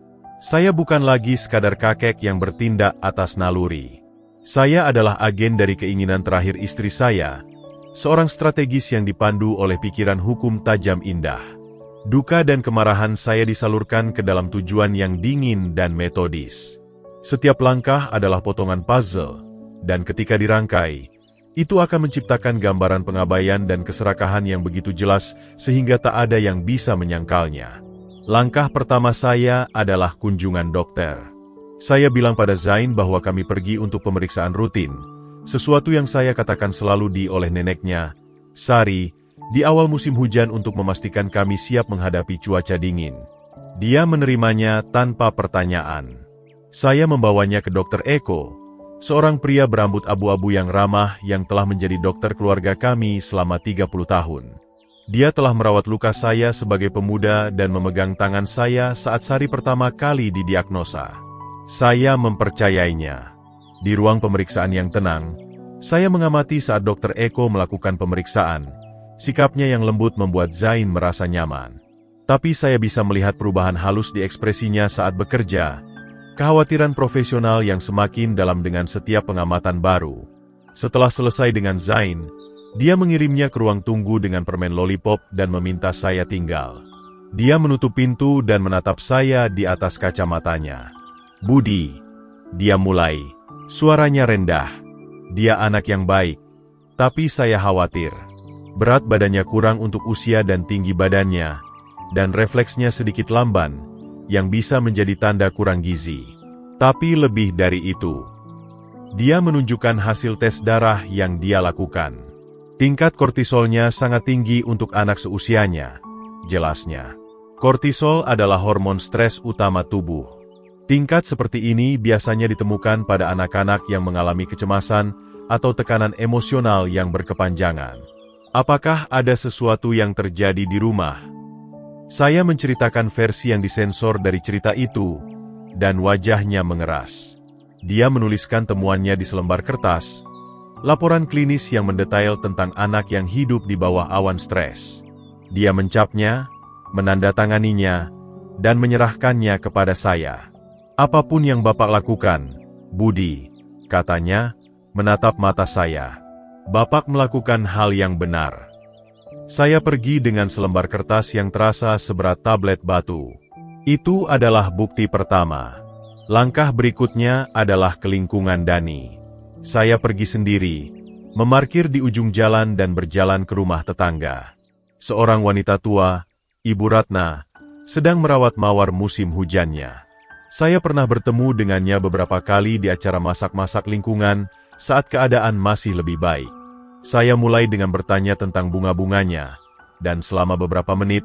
Saya bukan lagi sekadar kakek yang bertindak atas naluri. Saya adalah agen dari keinginan terakhir istri saya, seorang strategis yang dipandu oleh pikiran hukum tajam Indah. Duka dan kemarahan saya disalurkan ke dalam tujuan yang dingin dan metodis. Setiap langkah adalah potongan puzzle, Dan ketika dirangkai, itu akan menciptakan gambaran pengabaian dan keserakahan yang begitu jelas sehingga tak ada yang bisa menyangkalnya. Langkah pertama saya adalah kunjungan dokter. Saya bilang pada Zain bahwa kami pergi untuk pemeriksaan rutin, sesuatu yang saya katakan selalu oleh neneknya, Sari, di awal musim hujan untuk memastikan kami siap menghadapi cuaca dingin. Dia menerimanya tanpa pertanyaan. Saya membawanya ke Dr. Eko, seorang pria berambut abu-abu yang ramah yang telah menjadi dokter keluarga kami selama 30 tahun. Dia telah merawat luka saya sebagai pemuda dan memegang tangan saya saat Sari pertama kali didiagnosa. Saya mempercayainya. Di ruang pemeriksaan yang tenang, saya mengamati saat Dr. Eko melakukan pemeriksaan. Sikapnya yang lembut membuat Zain merasa nyaman. Tapi saya bisa melihat perubahan halus di ekspresinya saat bekerja, kekhawatiran profesional yang semakin dalam dengan setiap pengamatan baru. Setelah selesai dengan Zain, dia mengirimnya ke ruang tunggu dengan permen lollipop dan meminta saya tinggal. Dia menutup pintu dan menatap saya di atas kacamatanya. "Budi," dia mulai, suaranya rendah. "Dia anak yang baik, tapi saya khawatir. Berat badannya kurang untuk usia dan tinggi badannya, dan refleksnya sedikit lamban, yang bisa menjadi tanda kurang gizi. Tapi lebih dari itu, dia menunjukkan hasil tes darah yang dia lakukan. Tingkat kortisolnya sangat tinggi untuk anak seusianya," jelasnya. Kortisol adalah hormon stres utama tubuh. Tingkat seperti ini biasanya ditemukan pada anak-anak yang mengalami kecemasan atau tekanan emosional yang berkepanjangan. "Apakah ada sesuatu yang terjadi di rumah?" Saya menceritakan versi yang disensor dari cerita itu, dan wajahnya mengeras. Dia menuliskan temuannya di selembar kertas, laporan klinis yang mendetail tentang anak yang hidup di bawah awan stres. Dia mencapnya, menandatanganinya, dan menyerahkannya kepada saya. "Apapun yang Bapak lakukan, Budi," katanya, menatap mata saya. "Bapak melakukan hal yang benar." Saya pergi dengan selembar kertas yang terasa seberat tablet batu. Itu adalah bukti pertama. Langkah berikutnya adalah ke lingkungan Dani. Saya pergi sendiri, memarkir di ujung jalan dan berjalan ke rumah tetangga. Seorang wanita tua, Ibu Ratna, sedang merawat mawar musim hujannya. Saya pernah bertemu dengannya beberapa kali di acara masak-masak lingkungan saat keadaan masih lebih baik. Saya mulai dengan bertanya tentang bunga-bunganya, dan selama beberapa menit,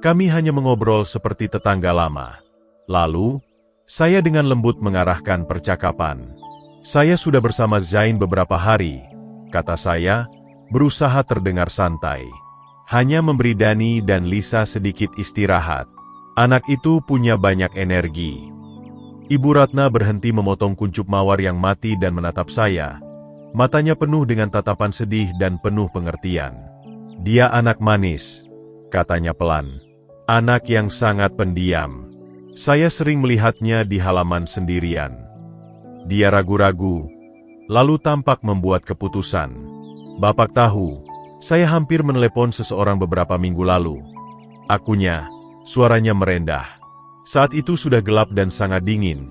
kami hanya mengobrol seperti tetangga lama. Lalu, saya dengan lembut mengarahkan percakapan. "Saya sudah bersama Zain beberapa hari," kata saya, berusaha terdengar santai. "Hanya memberi Dani dan Lisa sedikit istirahat. Anak itu punya banyak energi." Ibu Ratna berhenti memotong kuncup mawar yang mati dan menatap saya. Matanya penuh dengan tatapan sedih dan penuh pengertian. "Dia anak manis," katanya pelan. "Anak yang sangat pendiam. Saya sering melihatnya di halaman sendirian. Dia ragu-ragu, lalu tampak membuat keputusan. Bapak tahu, saya hampir menelepon seseorang beberapa minggu lalu. Akunya, suaranya merendah. Saat itu sudah gelap dan sangat dingin,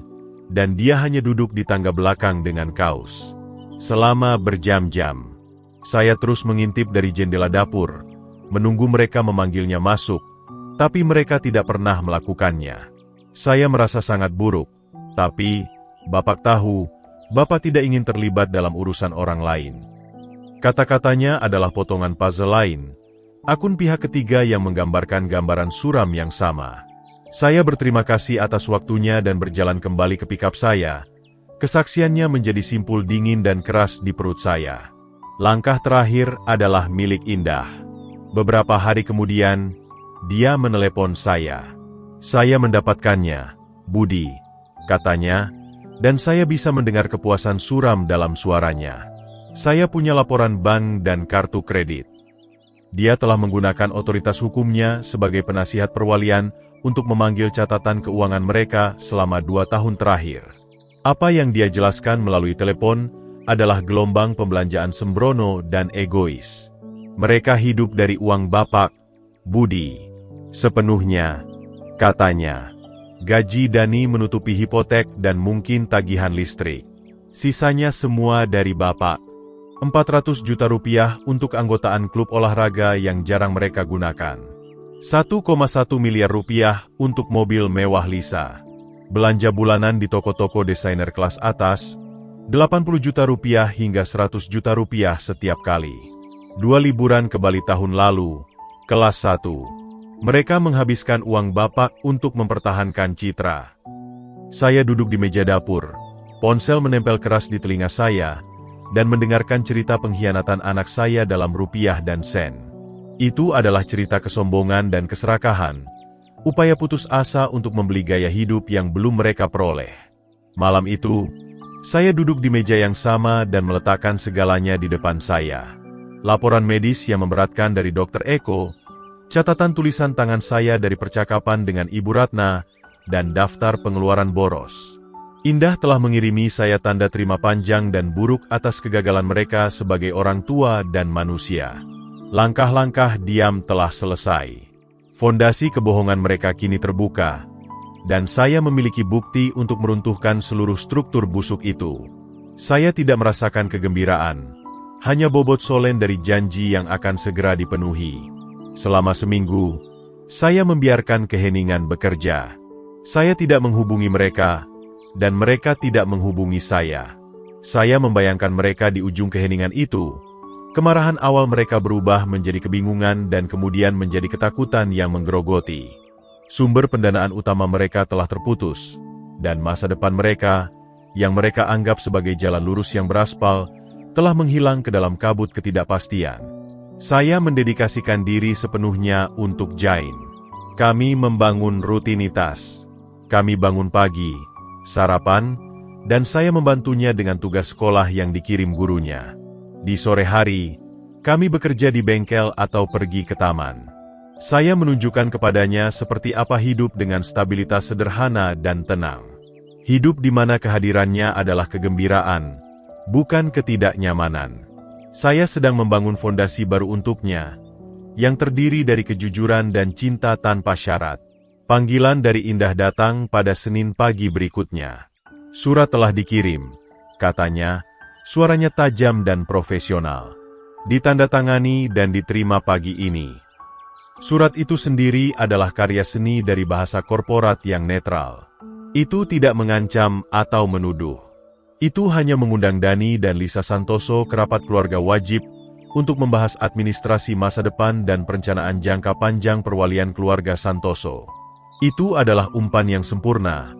dan dia hanya duduk di tangga belakang dengan kaos. Selama berjam-jam, saya terus mengintip dari jendela dapur, menunggu mereka memanggilnya masuk, tapi mereka tidak pernah melakukannya. Saya merasa sangat buruk, tapi, Bapak tahu, Bapak tidak ingin terlibat dalam urusan orang lain." Kata-katanya adalah potongan puzzle lain, akun pihak ketiga yang menggambarkan gambaran suram yang sama. Saya berterima kasih atas waktunya dan berjalan kembali ke pikap saya. Kesaksiannya menjadi simpul dingin dan keras di perut saya. Langkah terakhir adalah milik Indah. Beberapa hari kemudian, dia menelepon saya. "Saya mendapatkannya, Budi," katanya, dan saya bisa mendengar kepuasan suram dalam suaranya. "Saya punya laporan bank dan kartu kredit." Dia telah menggunakan otoritas hukumnya sebagai penasihat perwalian untuk memanggil catatan keuangan mereka selama 2 tahun terakhir. Apa yang dia jelaskan melalui telepon adalah gelombang pembelanjaan sembrono dan egois. "Mereka hidup dari uang Bapak, Budi. Sepenuhnya," katanya. "Gaji Dani menutupi hipotek dan mungkin tagihan listrik. Sisanya semua dari Bapak. 400 juta rupiah untuk anggotaan klub olahraga yang jarang mereka gunakan. 1,1 miliar rupiah untuk mobil mewah Lisa. Belanja bulanan di toko-toko desainer kelas atas, 80 juta rupiah hingga 100 juta rupiah setiap kali. 2 liburan ke Bali tahun lalu, kelas 1. Mereka menghabiskan uang Bapak untuk mempertahankan citra. Saya duduk di meja dapur, ponsel menempel keras di telinga saya, dan mendengarkan cerita pengkhianatan anak saya dalam rupiah dan sen. Itu adalah cerita kesombongan dan keserakahan, upaya putus asa untuk membeli gaya hidup yang belum mereka peroleh. Malam itu, saya duduk di meja yang sama dan meletakkan segalanya di depan saya. Laporan medis yang memberatkan dari Dr. Eko, catatan tulisan tangan saya dari percakapan dengan Ibu Ratna, dan daftar pengeluaran boros. Indah telah mengirimi saya tanda terima panjang dan buruk atas kegagalan mereka sebagai orang tua dan manusia. Langkah-langkah diam telah selesai. Fondasi kebohongan mereka kini terbuka, dan saya memiliki bukti untuk meruntuhkan seluruh struktur busuk itu. Saya tidak merasakan kegembiraan, hanya bobot solen dari janji yang akan segera dipenuhi. Selama seminggu, saya membiarkan keheningan bekerja. Saya tidak menghubungi mereka, dan mereka tidak menghubungi saya. Saya membayangkan mereka di ujung keheningan itu. Kemarahan awal mereka berubah menjadi kebingungan dan kemudian menjadi ketakutan yang menggerogoti. Sumber pendanaan utama mereka telah terputus, dan masa depan mereka, yang mereka anggap sebagai jalan lurus yang beraspal, telah menghilang ke dalam kabut ketidakpastian. Saya mendedikasikan diri sepenuhnya untuk Jain. Kami membangun rutinitas. Kami bangun pagi, sarapan, dan saya membantunya dengan tugas sekolah yang dikirim gurunya. Di sore hari, kami bekerja di bengkel atau pergi ke taman. Saya menunjukkan kepadanya seperti apa hidup dengan stabilitas sederhana dan tenang. Hidup di mana kehadirannya adalah kegembiraan, bukan ketidaknyamanan. Saya sedang membangun fondasi baru untuknya, yang terdiri dari kejujuran dan cinta tanpa syarat. Panggilan dari Indah datang pada Senin pagi berikutnya. Surat telah dikirim, katanya, suaranya tajam dan profesional. Ditandatangani dan diterima pagi ini. Surat itu sendiri adalah karya seni dari bahasa korporat yang netral. Itu tidak mengancam atau menuduh. Itu hanya mengundang Dani dan Lisa Santoso, kerabat keluarga wajib, untuk membahas administrasi masa depan dan perencanaan jangka panjang perwalian keluarga Santoso. Itu adalah umpan yang sempurna,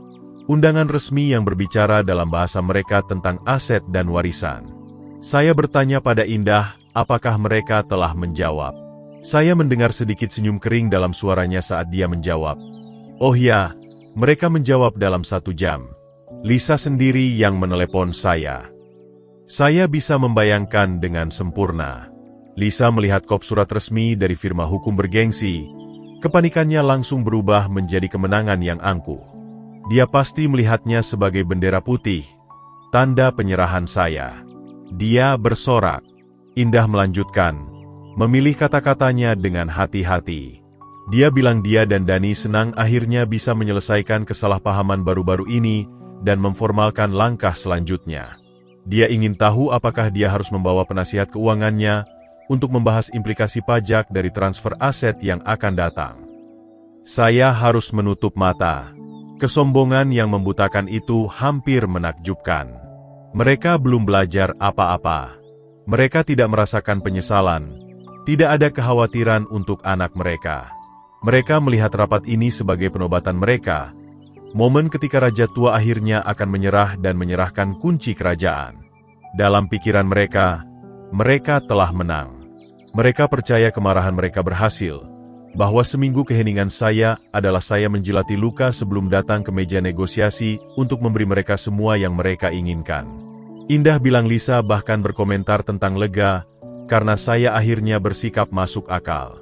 undangan resmi yang berbicara dalam bahasa mereka tentang aset dan warisan. Saya bertanya pada Indah, apakah mereka telah menjawab. Saya mendengar sedikit senyum kering dalam suaranya saat dia menjawab. Oh ya, mereka menjawab dalam 1 jam. Lisa sendiri yang menelepon saya. Saya bisa membayangkan dengan sempurna. Lisa melihat kop surat resmi dari firma hukum bergengsi. Kepanikannya langsung berubah menjadi kemenangan yang angkuh. Dia pasti melihatnya sebagai bendera putih, tanda penyerahan saya. Dia bersorak. Indah melanjutkan, memilih kata-katanya dengan hati-hati. Dia bilang dia dan Dani senang akhirnya bisa menyelesaikan kesalahpahaman baru-baru ini dan memformalkan langkah selanjutnya. Dia ingin tahu apakah dia harus membawa penasihat keuangannya untuk membahas implikasi pajak dari transfer aset yang akan datang. Saya harus menutup mata. Kesombongan yang membutakan itu hampir menakjubkan. Mereka belum belajar apa-apa. Mereka tidak merasakan penyesalan. Tidak ada kekhawatiran untuk anak mereka. Mereka melihat rapat ini sebagai penobatan mereka. Momen ketika Raja Tua akhirnya akan menyerah dan menyerahkan kunci kerajaan. Dalam pikiran mereka telah menang. Mereka percaya kemarahan mereka berhasil, bahwa seminggu keheningan saya adalah saya menjilati luka sebelum datang ke meja negosiasi untuk memberi mereka semua yang mereka inginkan. Indah bilang Lisa bahkan berkomentar tentang lega, karena saya akhirnya bersikap masuk akal.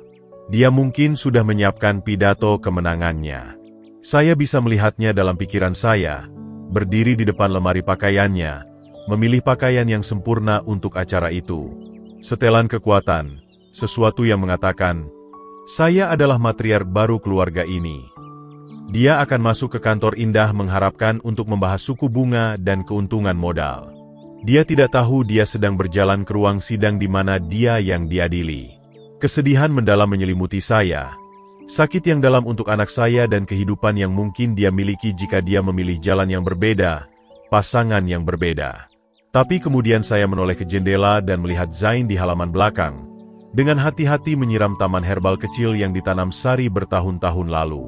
Dia mungkin sudah menyiapkan pidato kemenangannya. Saya bisa melihatnya dalam pikiran saya, berdiri di depan lemari pakaiannya, memilih pakaian yang sempurna untuk acara itu. Setelan kekuatan, sesuatu yang mengatakan, saya adalah matriark baru keluarga ini. Dia akan masuk ke kantor Indah mengharapkan untuk membahas suku bunga dan keuntungan modal. Dia tidak tahu dia sedang berjalan ke ruang sidang di mana dia yang diadili. Kesedihan mendalam menyelimuti saya. Sakit yang dalam untuk anak saya dan kehidupan yang mungkin dia miliki jika dia memilih jalan yang berbeda, pasangan yang berbeda. Tapi kemudian saya menoleh ke jendela dan melihat Zain di halaman belakang, dengan hati-hati menyiram taman herbal kecil yang ditanam Sari bertahun-tahun lalu.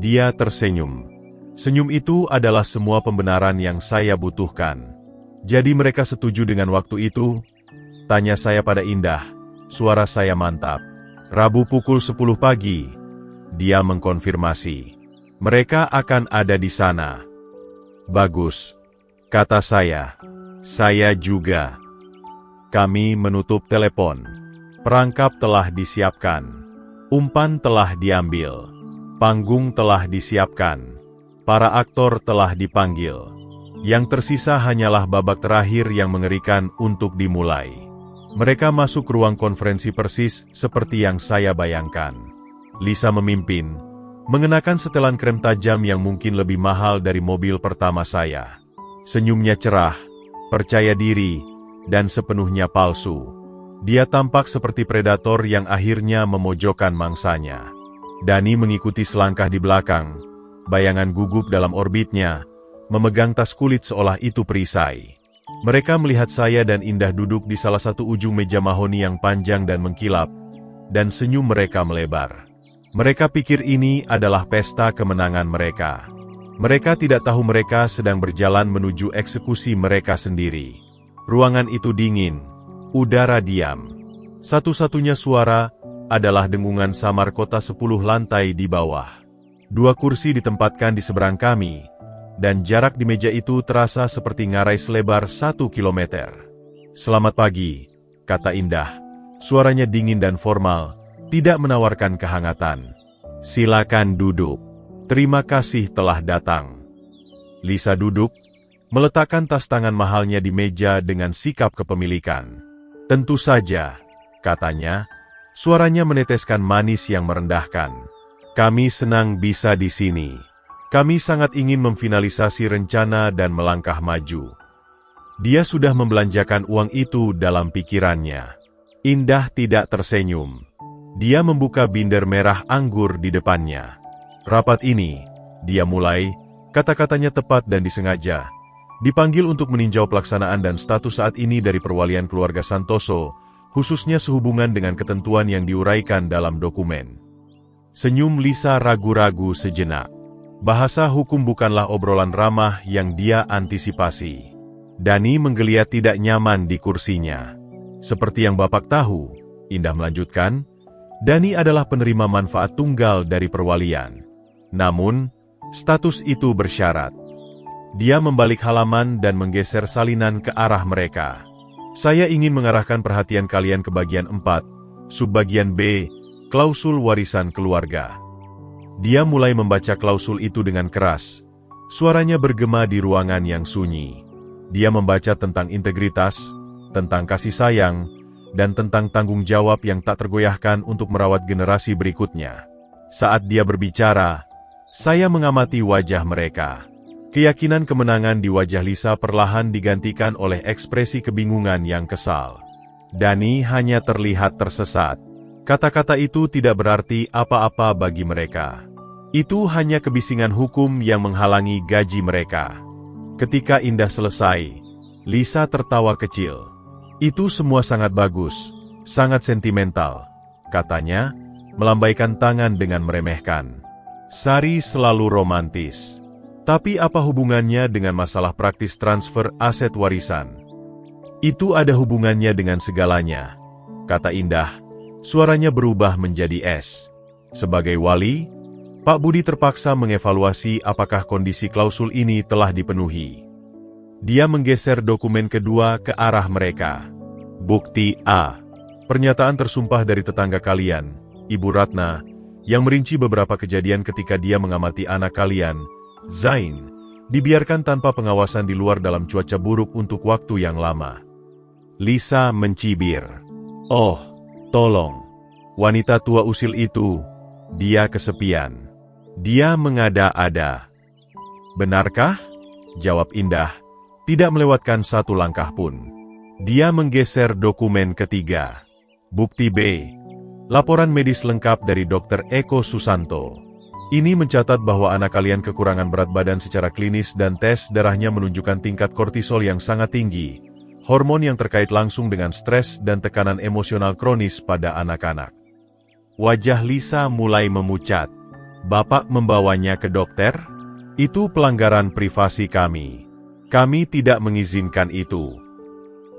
Dia tersenyum. Senyum itu adalah semua pembenaran yang saya butuhkan. Jadi mereka setuju dengan waktu itu? Tanya saya pada Indah. Suara saya mantap. Rabu pukul 10 pagi. Dia mengkonfirmasi. Mereka akan ada di sana. Bagus, kata saya. Saya juga. Kami menutup telepon. Perangkap telah disiapkan. Umpan telah diambil. Panggung telah disiapkan. Para aktor telah dipanggil. Yang tersisa hanyalah babak terakhir yang mengerikan untuk dimulai. Mereka masuk ruang konferensi persis seperti yang saya bayangkan. Lisa memimpin, mengenakan setelan krem tajam yang mungkin lebih mahal dari mobil pertama saya. Senyumnya cerah, percaya diri, dan sepenuhnya palsu. Dia tampak seperti predator yang akhirnya memojokkan mangsanya. Dani mengikuti selangkah di belakang, bayangan gugup dalam orbitnya, memegang tas kulit seolah itu perisai. Mereka melihat saya dan Indah duduk di salah satu ujung meja mahoni yang panjang dan mengkilap, dan senyum mereka melebar. Mereka pikir ini adalah pesta kemenangan mereka. Mereka tidak tahu mereka sedang berjalan menuju eksekusi mereka sendiri. Ruangan itu dingin, udara diam. Satu-satunya suara adalah dengungan samar kota 10 lantai di bawah. 2 kursi ditempatkan di seberang kami, dan jarak di meja itu terasa seperti ngarai selebar 1 kilometer. Selamat pagi, kata Indah. Suaranya dingin dan formal, tidak menawarkan kehangatan. Silakan duduk. Terima kasih telah datang. Lisa duduk, meletakkan tas tangan mahalnya di meja dengan sikap kepemilikan. Tentu saja, katanya, suaranya meneteskan manis yang merendahkan. Kami senang bisa di sini. Kami sangat ingin memfinalisasi rencana dan melangkah maju. Dia sudah membelanjakan uang itu dalam pikirannya. Indah tidak tersenyum. Dia membuka binder merah anggur di depannya. Rapat ini, dia mulai, kata-katanya tepat dan disengaja. Dipanggil untuk meninjau pelaksanaan dan status saat ini dari perwalian keluarga Santoso, khususnya sehubungan dengan ketentuan yang diuraikan dalam dokumen. Senyum Lisa ragu-ragu sejenak. Bahasa hukum bukanlah obrolan ramah yang dia antisipasi. Dani menggeliat tidak nyaman di kursinya. Seperti yang Bapak tahu, Indah melanjutkan, Dani adalah penerima manfaat tunggal dari perwalian. Namun, status itu bersyarat. Dia membalik halaman dan menggeser salinan ke arah mereka. Saya ingin mengarahkan perhatian kalian ke bagian 4, subbagian B, klausul warisan keluarga. Dia mulai membaca klausul itu dengan keras. Suaranya bergema di ruangan yang sunyi. Dia membaca tentang integritas, tentang kasih sayang, dan tentang tanggung jawab yang tak tergoyahkan untuk merawat generasi berikutnya. Saat dia berbicara, saya mengamati wajah mereka. Keyakinan kemenangan di wajah Lisa perlahan digantikan oleh ekspresi kebingungan yang kesal. Dani hanya terlihat tersesat. Kata-kata itu tidak berarti apa-apa bagi mereka. Itu hanya kebisingan hukum yang menghalangi gaji mereka. Ketika Indah selesai, Lisa tertawa kecil. Itu semua sangat bagus, sangat sentimental, katanya, melambaikan tangan dengan meremehkan. Sari selalu romantis. Tapi apa hubungannya dengan masalah praktis transfer aset warisan? Itu ada hubungannya dengan segalanya, kata Indah. Suaranya berubah menjadi es. Sebagai wali, Pak Budi terpaksa mengevaluasi apakah kondisi klausul ini telah dipenuhi. Dia menggeser dokumen kedua ke arah mereka. Bukti A. Pernyataan tersumpah dari tetangga kalian, Ibu Ratna, yang merinci beberapa kejadian ketika dia mengamati anak kalian, Zain, dibiarkan tanpa pengawasan di luar dalam cuaca buruk untuk waktu yang lama. Lisa mencibir. Oh, tolong. Wanita tua usil itu, dia kesepian. Dia mengada-ada. Benarkah? Jawab Indah. Tidak melewatkan satu langkah pun. Dia menggeser dokumen ketiga. Bukti B. Laporan medis lengkap dari Dr. Eko Susanto. Ini mencatat bahwa anak kalian kekurangan berat badan secara klinis dan tes darahnya menunjukkan tingkat kortisol yang sangat tinggi, hormon yang terkait langsung dengan stres dan tekanan emosional kronis pada anak-anak. Wajah Lisa mulai memucat. Bapak membawanya ke dokter? Itu pelanggaran privasi kami. Kami tidak mengizinkan itu.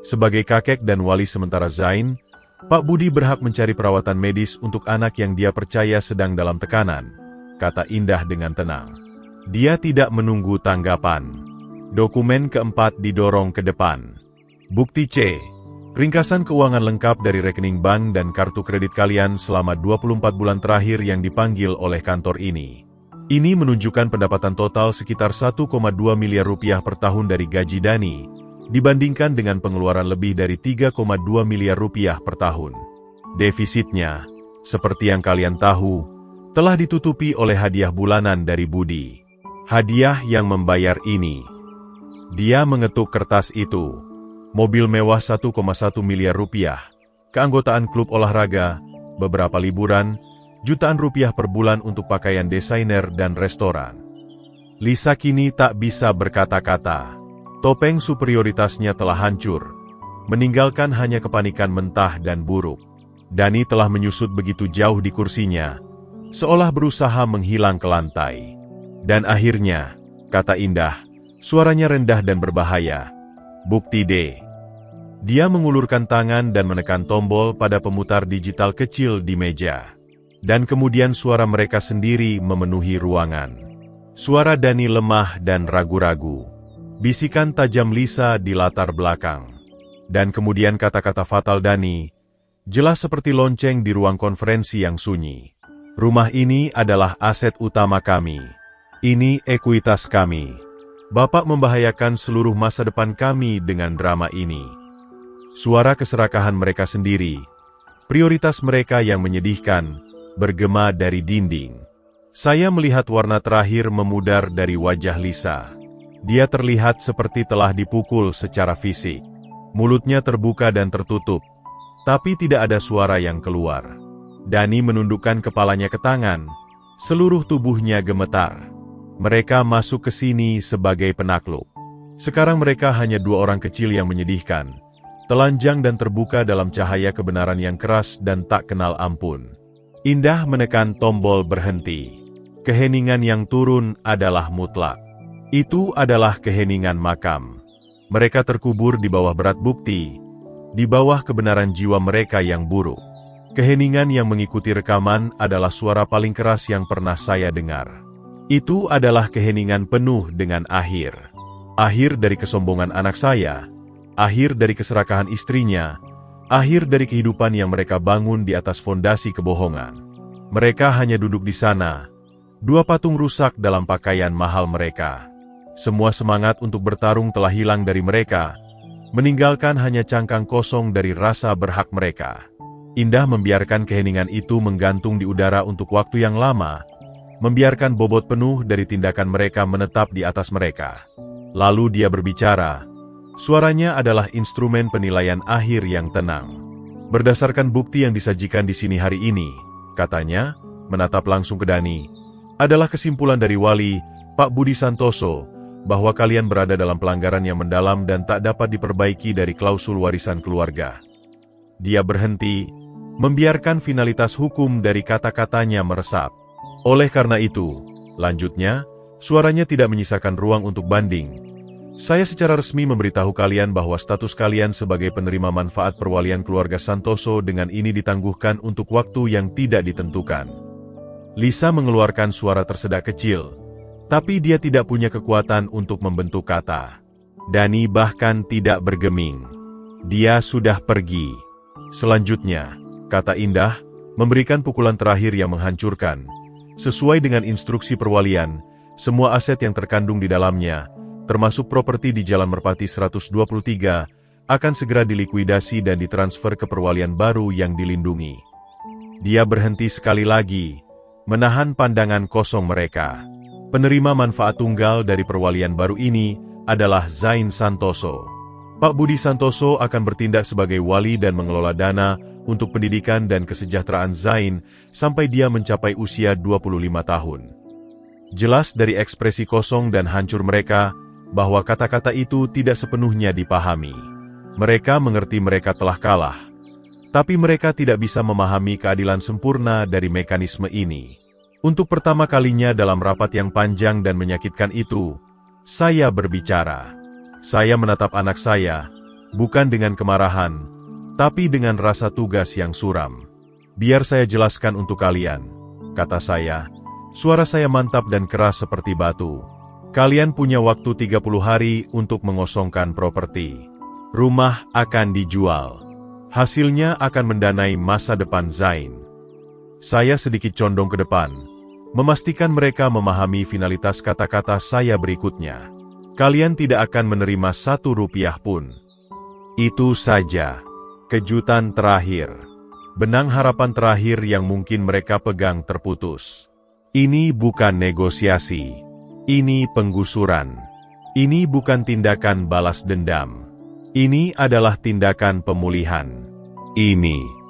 Sebagai kakek dan wali sementara Zain, Pak Budi berhak mencari perawatan medis untuk anak yang dia percaya sedang dalam tekanan, kata Indah dengan tenang. Dia tidak menunggu tanggapan. Dokumen keempat didorong ke depan. Bukti C. Ringkasan keuangan lengkap dari rekening bank dan kartu kredit kalian selama 24 bulan terakhir yang dipanggil oleh kantor ini. Ini menunjukkan pendapatan total sekitar 1,2 miliar rupiah per tahun dari gaji Dani, dibandingkan dengan pengeluaran lebih dari 3,2 miliar rupiah per tahun. Defisitnya, seperti yang kalian tahu, telah ditutupi oleh hadiah bulanan dari Budi. Hadiah yang membayar ini. Dia mengetuk kertas itu. Mobil mewah 1,1 miliar rupiah, keanggotaan klub olahraga, beberapa liburan, jutaan rupiah per bulan untuk pakaian desainer dan restoran. Lisa kini tak bisa berkata-kata. Topeng superioritasnya telah hancur, meninggalkan hanya kepanikan mentah dan buruk. Dani telah menyusut begitu jauh di kursinya, seolah berusaha menghilang ke lantai. Dan akhirnya, kata Indah, suaranya rendah dan berbahaya. Bukti D. Dia mengulurkan tangan dan menekan tombol pada pemutar digital kecil di meja. Dan kemudian suara mereka sendiri memenuhi ruangan. Suara Dani lemah dan ragu-ragu. Bisikan tajam Lisa di latar belakang. Dan kemudian kata-kata fatal Dani, jelas seperti lonceng di ruang konferensi yang sunyi. Rumah ini adalah aset utama kami. Ini ekuitas kami. Bapak membahayakan seluruh masa depan kami dengan drama ini. Suara keserakahan mereka sendiri, prioritas mereka yang menyedihkan, bergema dari dinding. Saya melihat warna terakhir memudar dari wajah Lisa. Dia terlihat seperti telah dipukul secara fisik. Mulutnya terbuka dan tertutup, tapi tidak ada suara yang keluar. Dani menundukkan kepalanya ke tangan, seluruh tubuhnya gemetar. Mereka masuk ke sini sebagai penakluk. Sekarang mereka hanya dua orang kecil yang menyedihkan, telanjang dan terbuka dalam cahaya kebenaran yang keras dan tak kenal ampun. Indah menekan tombol berhenti. Keheningan yang turun adalah mutlak. Itu adalah keheningan makam. Mereka terkubur di bawah berat bukti, di bawah kebenaran jiwa mereka yang buruk. Keheningan yang mengikuti rekaman adalah suara paling keras yang pernah saya dengar. Itu adalah keheningan penuh dengan akhir. Akhir dari kesombongan anak saya, akhir dari keserakahan istrinya, akhir dari kehidupan yang mereka bangun di atas fondasi kebohongan. Mereka hanya duduk di sana, dua patung rusak dalam pakaian mahal mereka. Semua semangat untuk bertarung telah hilang dari mereka, meninggalkan hanya cangkang kosong dari rasa berhak mereka. Indah membiarkan keheningan itu menggantung di udara untuk waktu yang lama, membiarkan bobot penuh dari tindakan mereka menetap di atas mereka. Lalu dia berbicara. Suaranya adalah instrumen penilaian akhir yang tenang. Berdasarkan bukti yang disajikan di sini hari ini, katanya, menatap langsung ke Dani, adalah kesimpulan dari wali, Pak Budi Santoso, bahwa kalian berada dalam pelanggaran yang mendalam dan tak dapat diperbaiki dari klausul warisan keluarga. Dia berhenti, membiarkan finalitas hukum dari kata-katanya meresap. Oleh karena itu, lanjutnya, suaranya tidak menyisakan ruang untuk banding. Saya secara resmi memberitahu kalian bahwa status kalian sebagai penerima manfaat perwalian keluarga Santoso dengan ini ditangguhkan untuk waktu yang tidak ditentukan. Lisa mengeluarkan suara tersedak kecil, tapi dia tidak punya kekuatan untuk membentuk kata. Dani bahkan tidak bergeming. Dia sudah pergi. Selanjutnya, kata Indah, memberikan pukulan terakhir yang menghancurkan. Sesuai dengan instruksi perwalian, semua aset yang terkandung di dalamnya, termasuk properti di Jalan Merpati 123, akan segera dilikuidasi dan ditransfer ke perwalian baru yang dilindungi. Dia berhenti sekali lagi, menahan pandangan kosong mereka. Penerima manfaat tunggal dari perwalian baru ini adalah Zain Santoso. Pak Budi Santoso akan bertindak sebagai wali dan mengelola dana untuk pendidikan dan kesejahteraan Zain sampai dia mencapai usia 25 tahun. Jelas dari ekspresi kosong dan hancur mereka, bahwa kata-kata itu tidak sepenuhnya dipahami. Mereka mengerti mereka telah kalah, tapi mereka tidak bisa memahami keadilan sempurna dari mekanisme ini. Untuk pertama kalinya dalam rapat yang panjang dan menyakitkan itu, saya berbicara. Saya menatap anak saya, bukan dengan kemarahan, tapi dengan rasa tugas yang suram. Biar saya jelaskan untuk kalian, kata saya. Suara saya mantap dan keras seperti batu. Kalian punya waktu 30 hari untuk mengosongkan properti. Rumah akan dijual. Hasilnya akan mendanai masa depan Zain. Saya sedikit condong ke depan, memastikan mereka memahami finalitas kata-kata saya berikutnya. Kalian tidak akan menerima 1 rupiah pun. Itu saja. Kejutan terakhir. Benang harapan terakhir yang mungkin mereka pegang terputus. Ini bukan negosiasi. Ini penggusuran. Ini bukan tindakan balas dendam. Ini adalah tindakan pemulihan. Ini